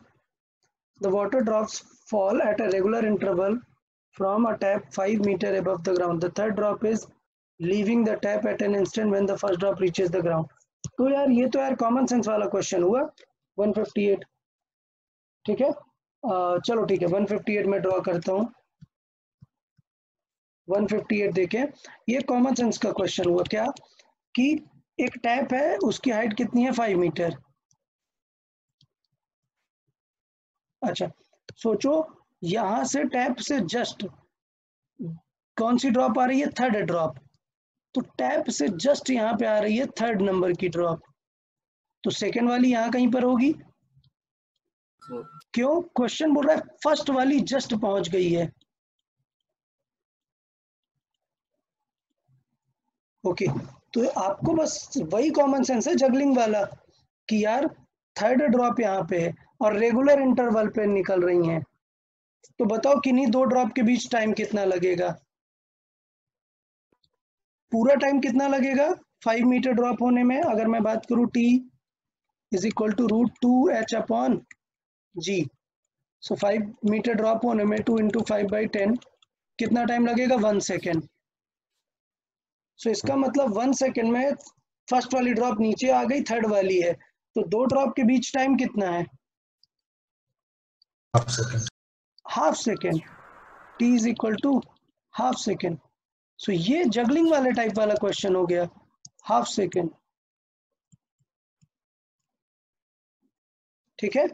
S1: The water drops fall at a regular interval from a tap 5 metre above the ground. The third drop is leaving the tap at an instant when the first drop reaches the ground. तो यार ये तो यार कॉमन सेंस वाला क्वेश्चन हुआ 158। ठीक है, चलो ठीक है, 158 में ड्रॉ करता हूँ। 158 देखें, ये कॉमन सेंस का क्वेश्चन हुआ क्या कि एक टैप है, उसकी हाइट कितनी है, 5 मीटर। अच्छा, सोचो यहां से टैप से जस्ट कौन सी ड्रॉप आ रही है, थर्ड ड्रॉप। तो टैप से जस्ट यहाँ पे आ रही है थर्ड नंबर की ड्रॉप, तो सेकंड वाली यहाँ कहीं पर होगी। क्यों, क्वेश्चन बोल रहा है फर्स्ट वाली जस्ट पहुंच गई है। ओके, तो आपको बस वही कॉमन सेंस है जगलिंग वाला कि यार थर्ड ड्रॉप यहाँ पे है और रेगुलर इंटरवल पे निकल रही हैं, तो बताओ किन्हीं दो ड्रॉप के बीच टाइम कितना लगेगा, पूरा टाइम कितना लगेगा 5 मीटर ड्रॉप होने में। अगर मैं बात करूं t is equal to √2h/g, so 5 metre drop होने में 2 × 5/10 कितना टाइम लगेगा, 1 सेकेंड। सो इसका मतलब 1 सेकेंड में फर्स्ट वाली ड्रॉप नीचे आ गई, थर्ड वाली है, तो दो ड्रॉप के बीच टाइम कितना है, half second. t is equal to half second. So ये जगलिंग वाले टाइप वाला क्वेश्चन हो गया, हाफ सेकेंड। ठीक है,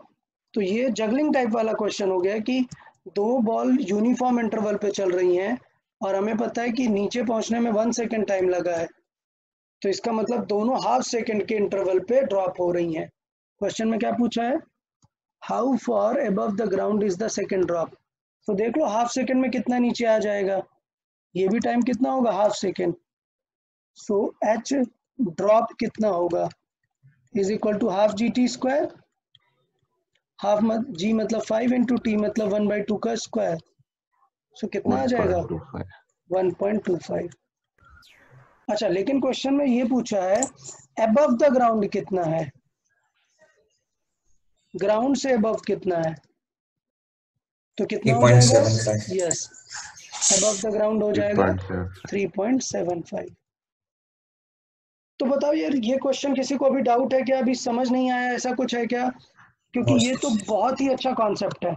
S1: तो ये जगलिंग टाइप वाला क्वेश्चन हो गया कि दो बॉल यूनिफॉर्म इंटरवल पे चल रही हैं और हमें पता है कि नीचे पहुंचने में 1 सेकेंड टाइम लगा है, तो इसका मतलब दोनों हाफ सेकेंड के इंटरवल पे ड्रॉप हो रही हैं। क्वेश्चन में क्या पूछा है, how for above the ground is the second drop. तो देख लो हाफ सेकेंड में कितना नीचे आ जाएगा, ये भी टाइम कितना होगा, half second. So h drop कितना होगा, is equal to half GT²। Half g मतलब 5 × t मतलब 1/2 का स्क्वायर। सो कितना आ जाएगा, 1.25। अच्छा, लेकिन क्वेश्चन में ये पूछा है अबव द ग्राउंड कितना है, ग्राउंड से अबव कितना है, तो कितना हो जाएगा, यस, अबव द ग्राउंड हो जाएगा 3.75। तो बताओ यार ये क्वेश्चन किसी को अभी डाउट है क्या, अभी समझ नहीं आया, ऐसा कुछ है क्या? क्योंकि ये तो बहुत ही अच्छा कॉन्सेप्ट है,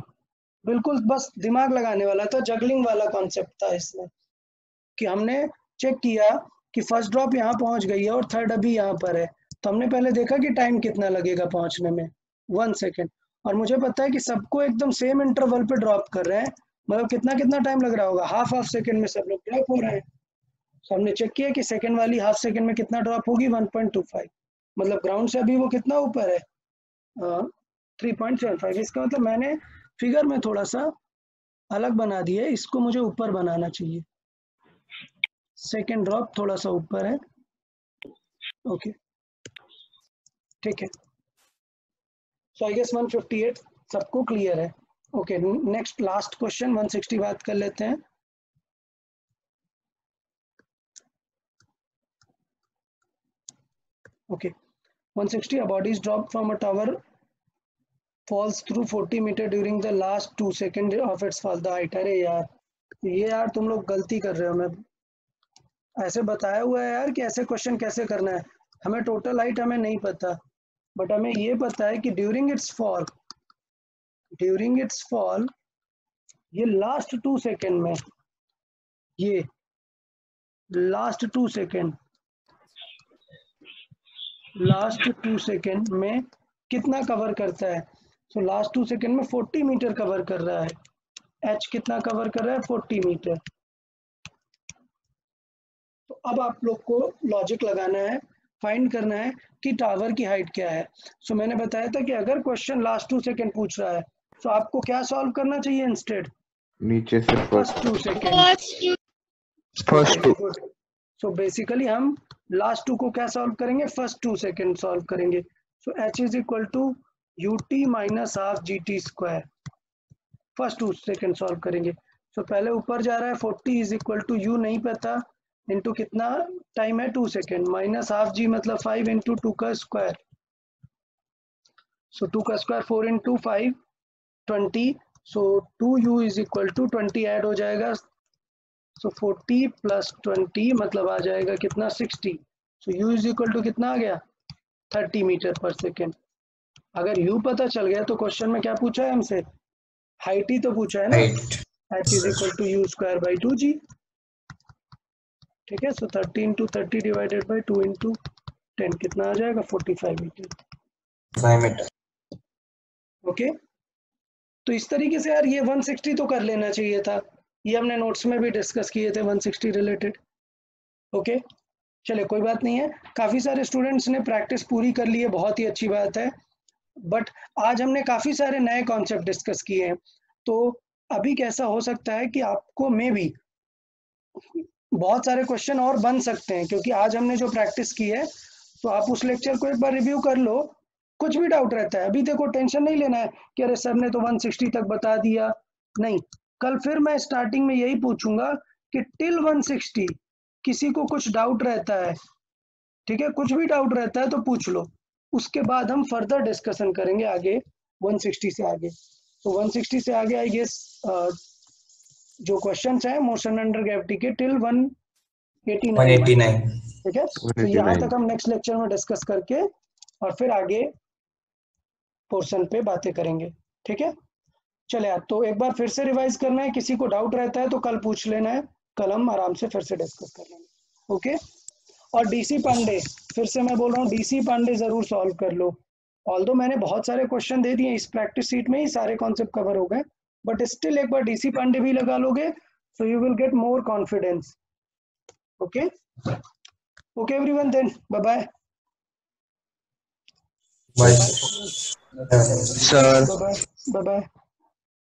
S1: बिल्कुल बस दिमाग लगाने वाला था, जगलिंग वाला कॉन्सेप्ट था इसमें कि हमने चेक किया कि फर्स्ट ड्रॉप यहाँ पहुंच गई है और थर्ड अभी यहाँ पर है, तो हमने पहले देखा कि टाइम कितना लगेगा पहुंचने में, 1 सेकेंड। और मुझे पता है कि सबको एकदम सेम इंटरवल पे ड्रॉप कर रहे हैं, मतलब कितना कितना टाइम लग रहा होगा, हाफ सेकेंड में सब लोग ड्रॉप हो रहे हैं। तो हमने चेक किया कि सेकेंड वाली हाफ सेकेंड में कितना ड्रॉप होगी, 1.25, मतलब ग्राउंड से अभी वो कितना ऊपर है, 3.75। इसका मतलब मैंने फिगर में थोड़ा सा अलग बना दिया है, इसको मुझे ऊपर बनाना चाहिए, सेकेंड ड्रॉप थोड़ा सा ऊपर है। ओके, ठीक है, सो आई गेस 158 सबको क्लियर है। ओके, नेक्स्ट लास्ट क्वेश्चन 160 बात कर लेते हैं। Okay, 160, a body is dropped from a tower, falls through 40 meter during the last 2 seconds of its fall. The height, अरे यार ये यार तुम लोग गलती कर रहे हो, मैं ऐसे बताया हुआ है यार कि ऐसे क्वेश्चन कैसे करना है, हमें टोटल हाइट हमें नहीं पता, बट हमें ये पता है कि ड्यूरिंग इट्स फॉल ये लास्ट 2 सेकेंड में, ये लास्ट 2 सेकेंड में कितना कवर करता है। सो लास्ट 2 सेकेंड में 40 मीटर कवर कर रहा है, h कितना कवर कर रहा है, 40 मीटर। तो अब आप लोग को लॉजिक लगाना है फाइंड करना है कि टावर की हाइट क्या है। सो मैंने बताया था कि अगर क्वेश्चन लास्ट 2 सेकेंड पूछ रहा है तो आपको क्या सॉल्व करना चाहिए इंस्टेड,
S3: नीचे से
S1: first 2 second.
S9: First two.
S1: So basically हम लास्ट 2 को क्या सॉल्व करेंगे, फर्स्ट 2 सेकेंड सॉल्व करेंगे। So h is equal to ut minus half gt square, first 2 second solve करेंगे। सो पहले ऊपर जा रहा है 40 इज इक्वल टू u नहीं पता इंटू कितना टाइम है 2 सेकेंड माइनस हाफ g मतलब 5 इंटू 2 का स्क्वायर। सो 2 का square 4 into 5 20। So 2u is equal to 20 add हो जाएगा। सो 40 प्लस 20 मतलब आ जाएगा कितना 60। सो u इज इक्वल टू कितना आ गया 30 मीटर पर सेकेंड। अगर u पता चल गया तो क्वेश्चन में क्या पूछा है हमसे, हाइट ही तो पूछा है ना,
S4: Height.
S1: h is equal to you square by 2g। ठीक है, so 30 into 30 divided by 2 into 10 कितना आ जाएगा 45 मीटर।
S4: 5 meter.
S1: ओके, तो इस तरीके से यार ये 160 तो कर लेना चाहिए था, ये हमने नोट्स में भी डिस्कस किए थे 160 रिलेटेड। ओके चले कोई बात नहीं है, काफ़ी सारे स्टूडेंट्स ने प्रैक्टिस पूरी कर ली है, बहुत ही अच्छी बात है। बट आज हमने काफ़ी सारे नए कॉन्सेप्ट डिस्कस किए हैं, तो अभी कैसा हो सकता है कि आपको में भी बहुत सारे क्वेश्चन और बन सकते हैं, क्योंकि आज हमने जो प्रैक्टिस की है तो आप उस लेक्चर को एक बार रिव्यू कर लो। कुछ भी डाउट रहता है अभी देखो टेंशन नहीं लेना है कि अरे सर ने तो 160 तक बता दिया, नहीं, कल फिर मैं स्टार्टिंग में यही पूछूंगा कि टिल 160 किसी को कुछ डाउट रहता है, ठीक है, कुछ भी डाउट रहता है तो पूछ लो, उसके बाद हम फर्दर डिस्कशन करेंगे आगे 160 से आगे। तो 160 से आगे आई गेस जो क्वेश्चंस है मोशन अंडर ग्रेविटी के टिल 189,
S4: 189.
S1: ठीक है। तो यहाँ तक हम नेक्स्ट लेक्चर में डिस्कस करके और फिर आगे पोर्शन पे बातें करेंगे, ठीक है। चले आप तो एक बार फिर से रिवाइज करना है, किसी को डाउट रहता है तो कल पूछ लेना है, कल हम आराम से फिर से डिस्कस कर लेंगे। ओके, और डीसी पांडे, फिर से मैं बोल रहा हूँ डीसी पांडे जरूर सॉल्व कर लो। ऑल्दो मैंने बहुत सारे क्वेश्चन दे दिए, इस प्रैक्टिस सीट में ही सारे कॉन्सेप्ट कवर हो गए, बट स्टिल एक बार डीसी पांडे भी लगा लोगे so you will get more confidence. Okay okay everyone, then bye bye
S4: Bye.
S9: Sir.
S1: Bye bye.